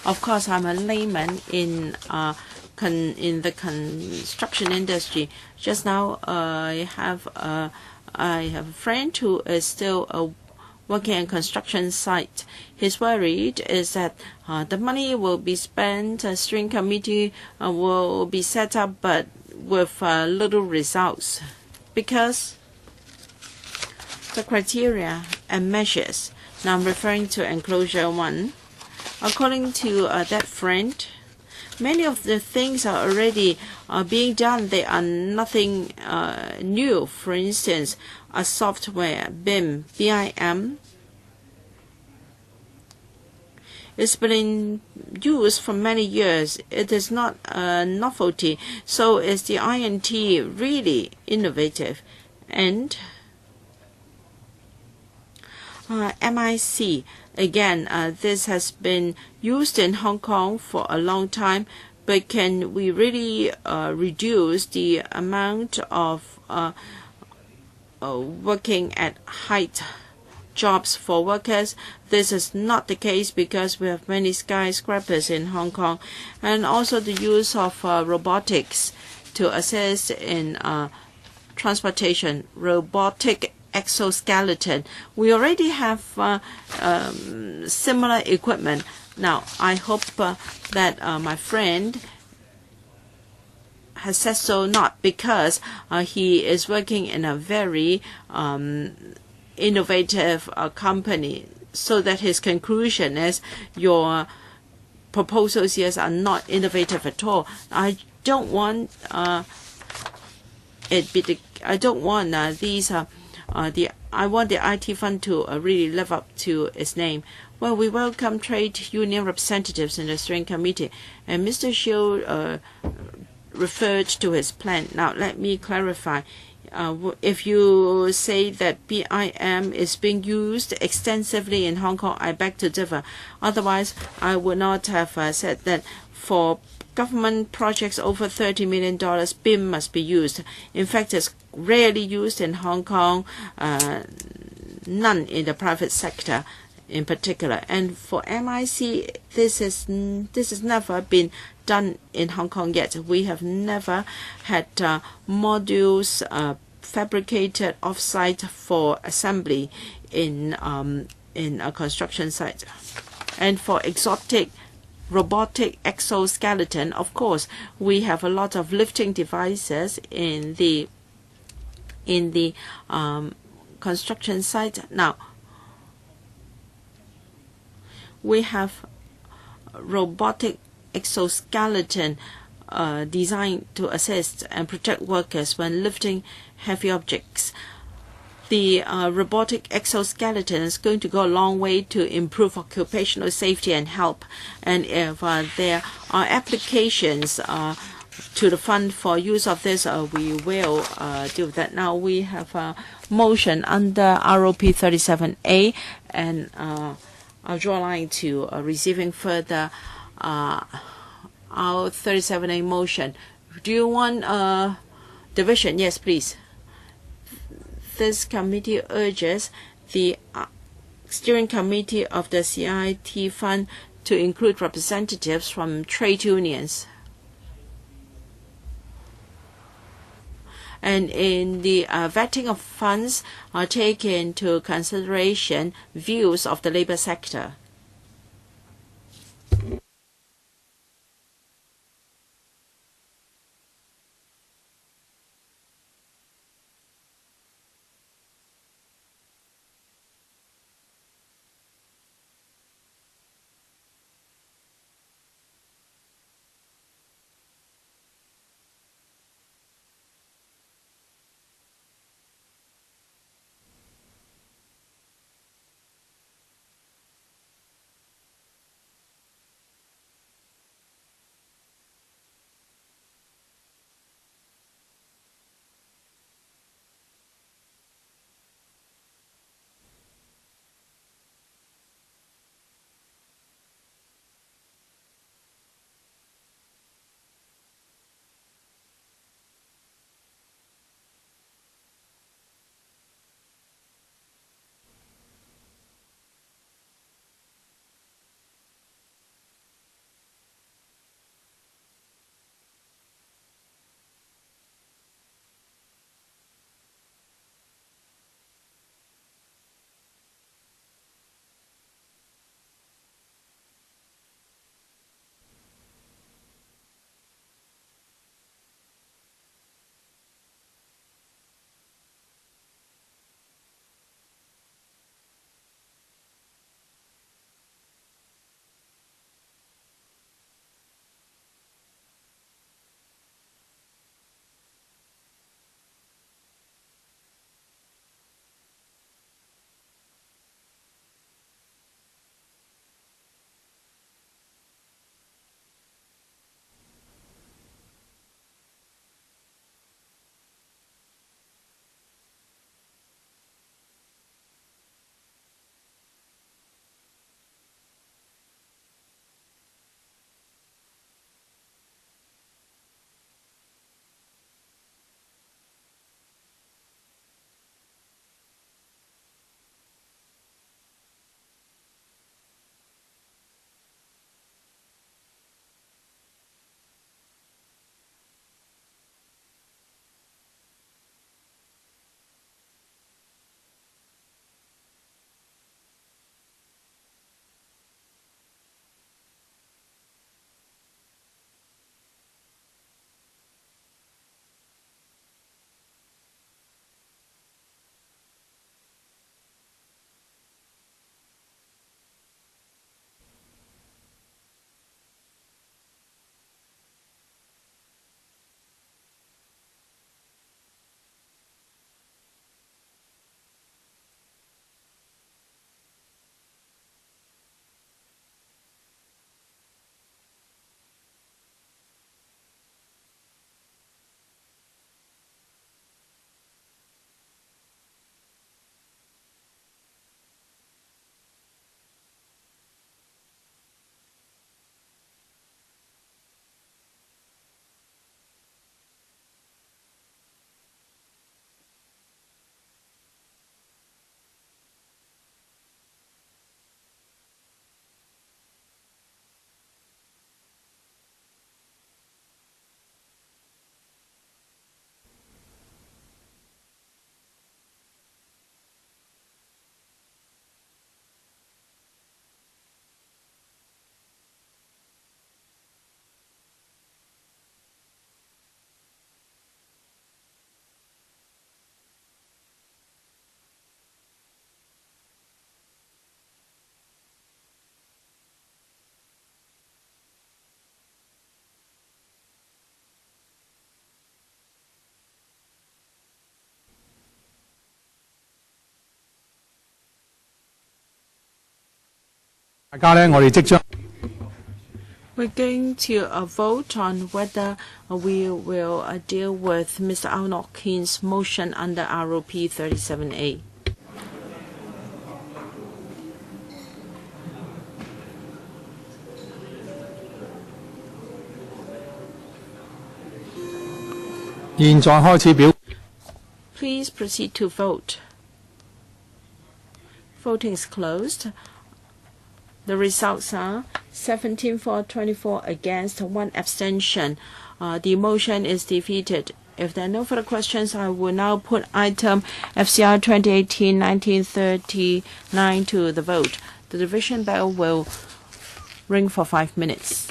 [SPEAKER 2] Of course, I'm a layman in the construction industry. Just now, I have a friend who is still working on construction site. He's worried is that the money will be spent, a steering committee will be set up, but with little results, because the criteria and measures. Now I'm referring to enclosure 1. According to that friend, many of the things are already being done. They are nothing new. For instance, a software, BIM, it's been used for many years. It is not a novelty. So is the INT really innovative? And MIC, again, this has been used in Hong Kong for a long time, but can we really reduce the amount of working at height jobs for workers? This is not the case because we have many skyscrapers in Hong Kong, and also the use of robotics to assist in transportation, robotic exoskeleton. We already have similar equipment. Now, I hope that my friend has said so not because he is working in a very innovative company, so that his conclusion is your proposals here are not innovative at all. I don't want I want the IT fund to really live up to its name. Well, we welcome trade union representatives in the steering committee, and Mr. Shiu referred to his plan. Now, let me clarify. If you say that BIM is being used extensively in Hong Kong, I beg to differ. Otherwise, I would not have said that for government projects over $30 million, BIM must be used. In fact, it's rarely used in Hong Kong, none in the private sector in particular. And for MIC, this has never been done in Hong Kong yet. We have never had modules fabricated off-site for assembly in a construction site. And for exotic robotic exoskeleton, of course, we have a lot of lifting devices in the construction site. Now, we have robotic exoskeleton designed to assist and protect workers when lifting heavy objects. The robotic exoskeleton is going to go a long way to improve occupational safety and health. And if there are applications to the fund for use of this, we will deal with that. Now we have a motion under ROP 37A, and I'll draw a line to receiving further our 37A motion. Do you want division? Yes, please. This committee urges the steering committee of the CIT fund to include representatives from trade unions. And in the vetting of funds, take into consideration views of the labor sector.
[SPEAKER 1] 大家咧，我哋即將
[SPEAKER 2] We're going to vote on whether we will deal with Mr. Al-Nokhin's motion under ROP 37A.
[SPEAKER 1] 現在開始表。
[SPEAKER 2] Please proceed to vote. Voting is closed. The results are 17 for, 24 against, 1 abstention. The motion is defeated. If there are no further questions, I will now put item FCR 2018-1939 to the vote. The division bell will ring for 5 minutes.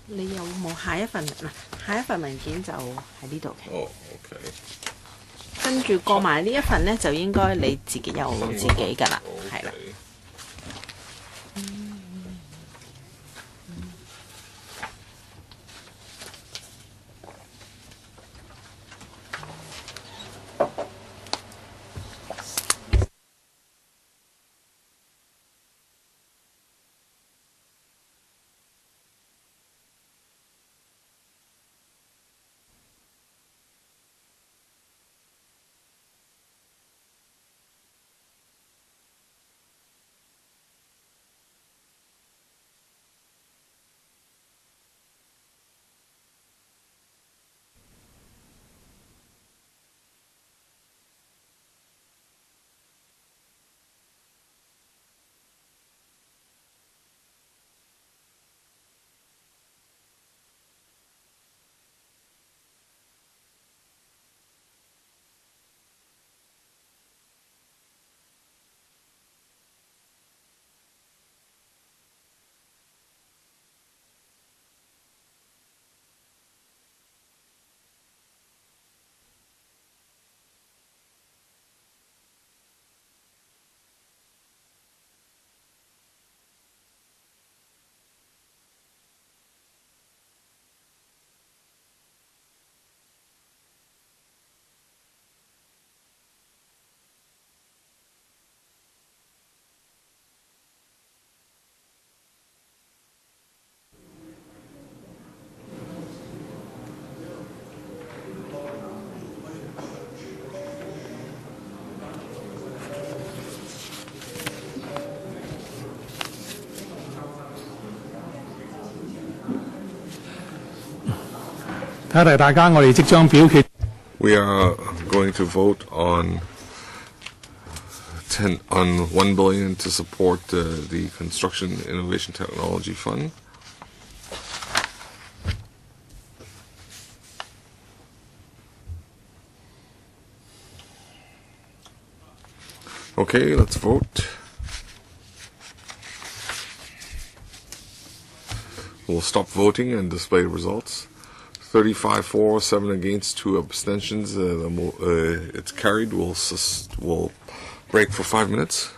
[SPEAKER 2] 你有冇下一份？嗱，下一份文件就喺呢度嘅。
[SPEAKER 3] Oh, okay.
[SPEAKER 2] 跟住過埋呢一份呢，就應該你自己有自己㗎啦，係啦。
[SPEAKER 1] 提提大家，我哋即將表決
[SPEAKER 3] We are going to vote on 1 billion to support the Construction Innovation Technology Fund. Okay, let's vote. We'll stop voting and display the results. 35 for, 7 against, 2 abstentions. It's carried. We'll break for 5 minutes.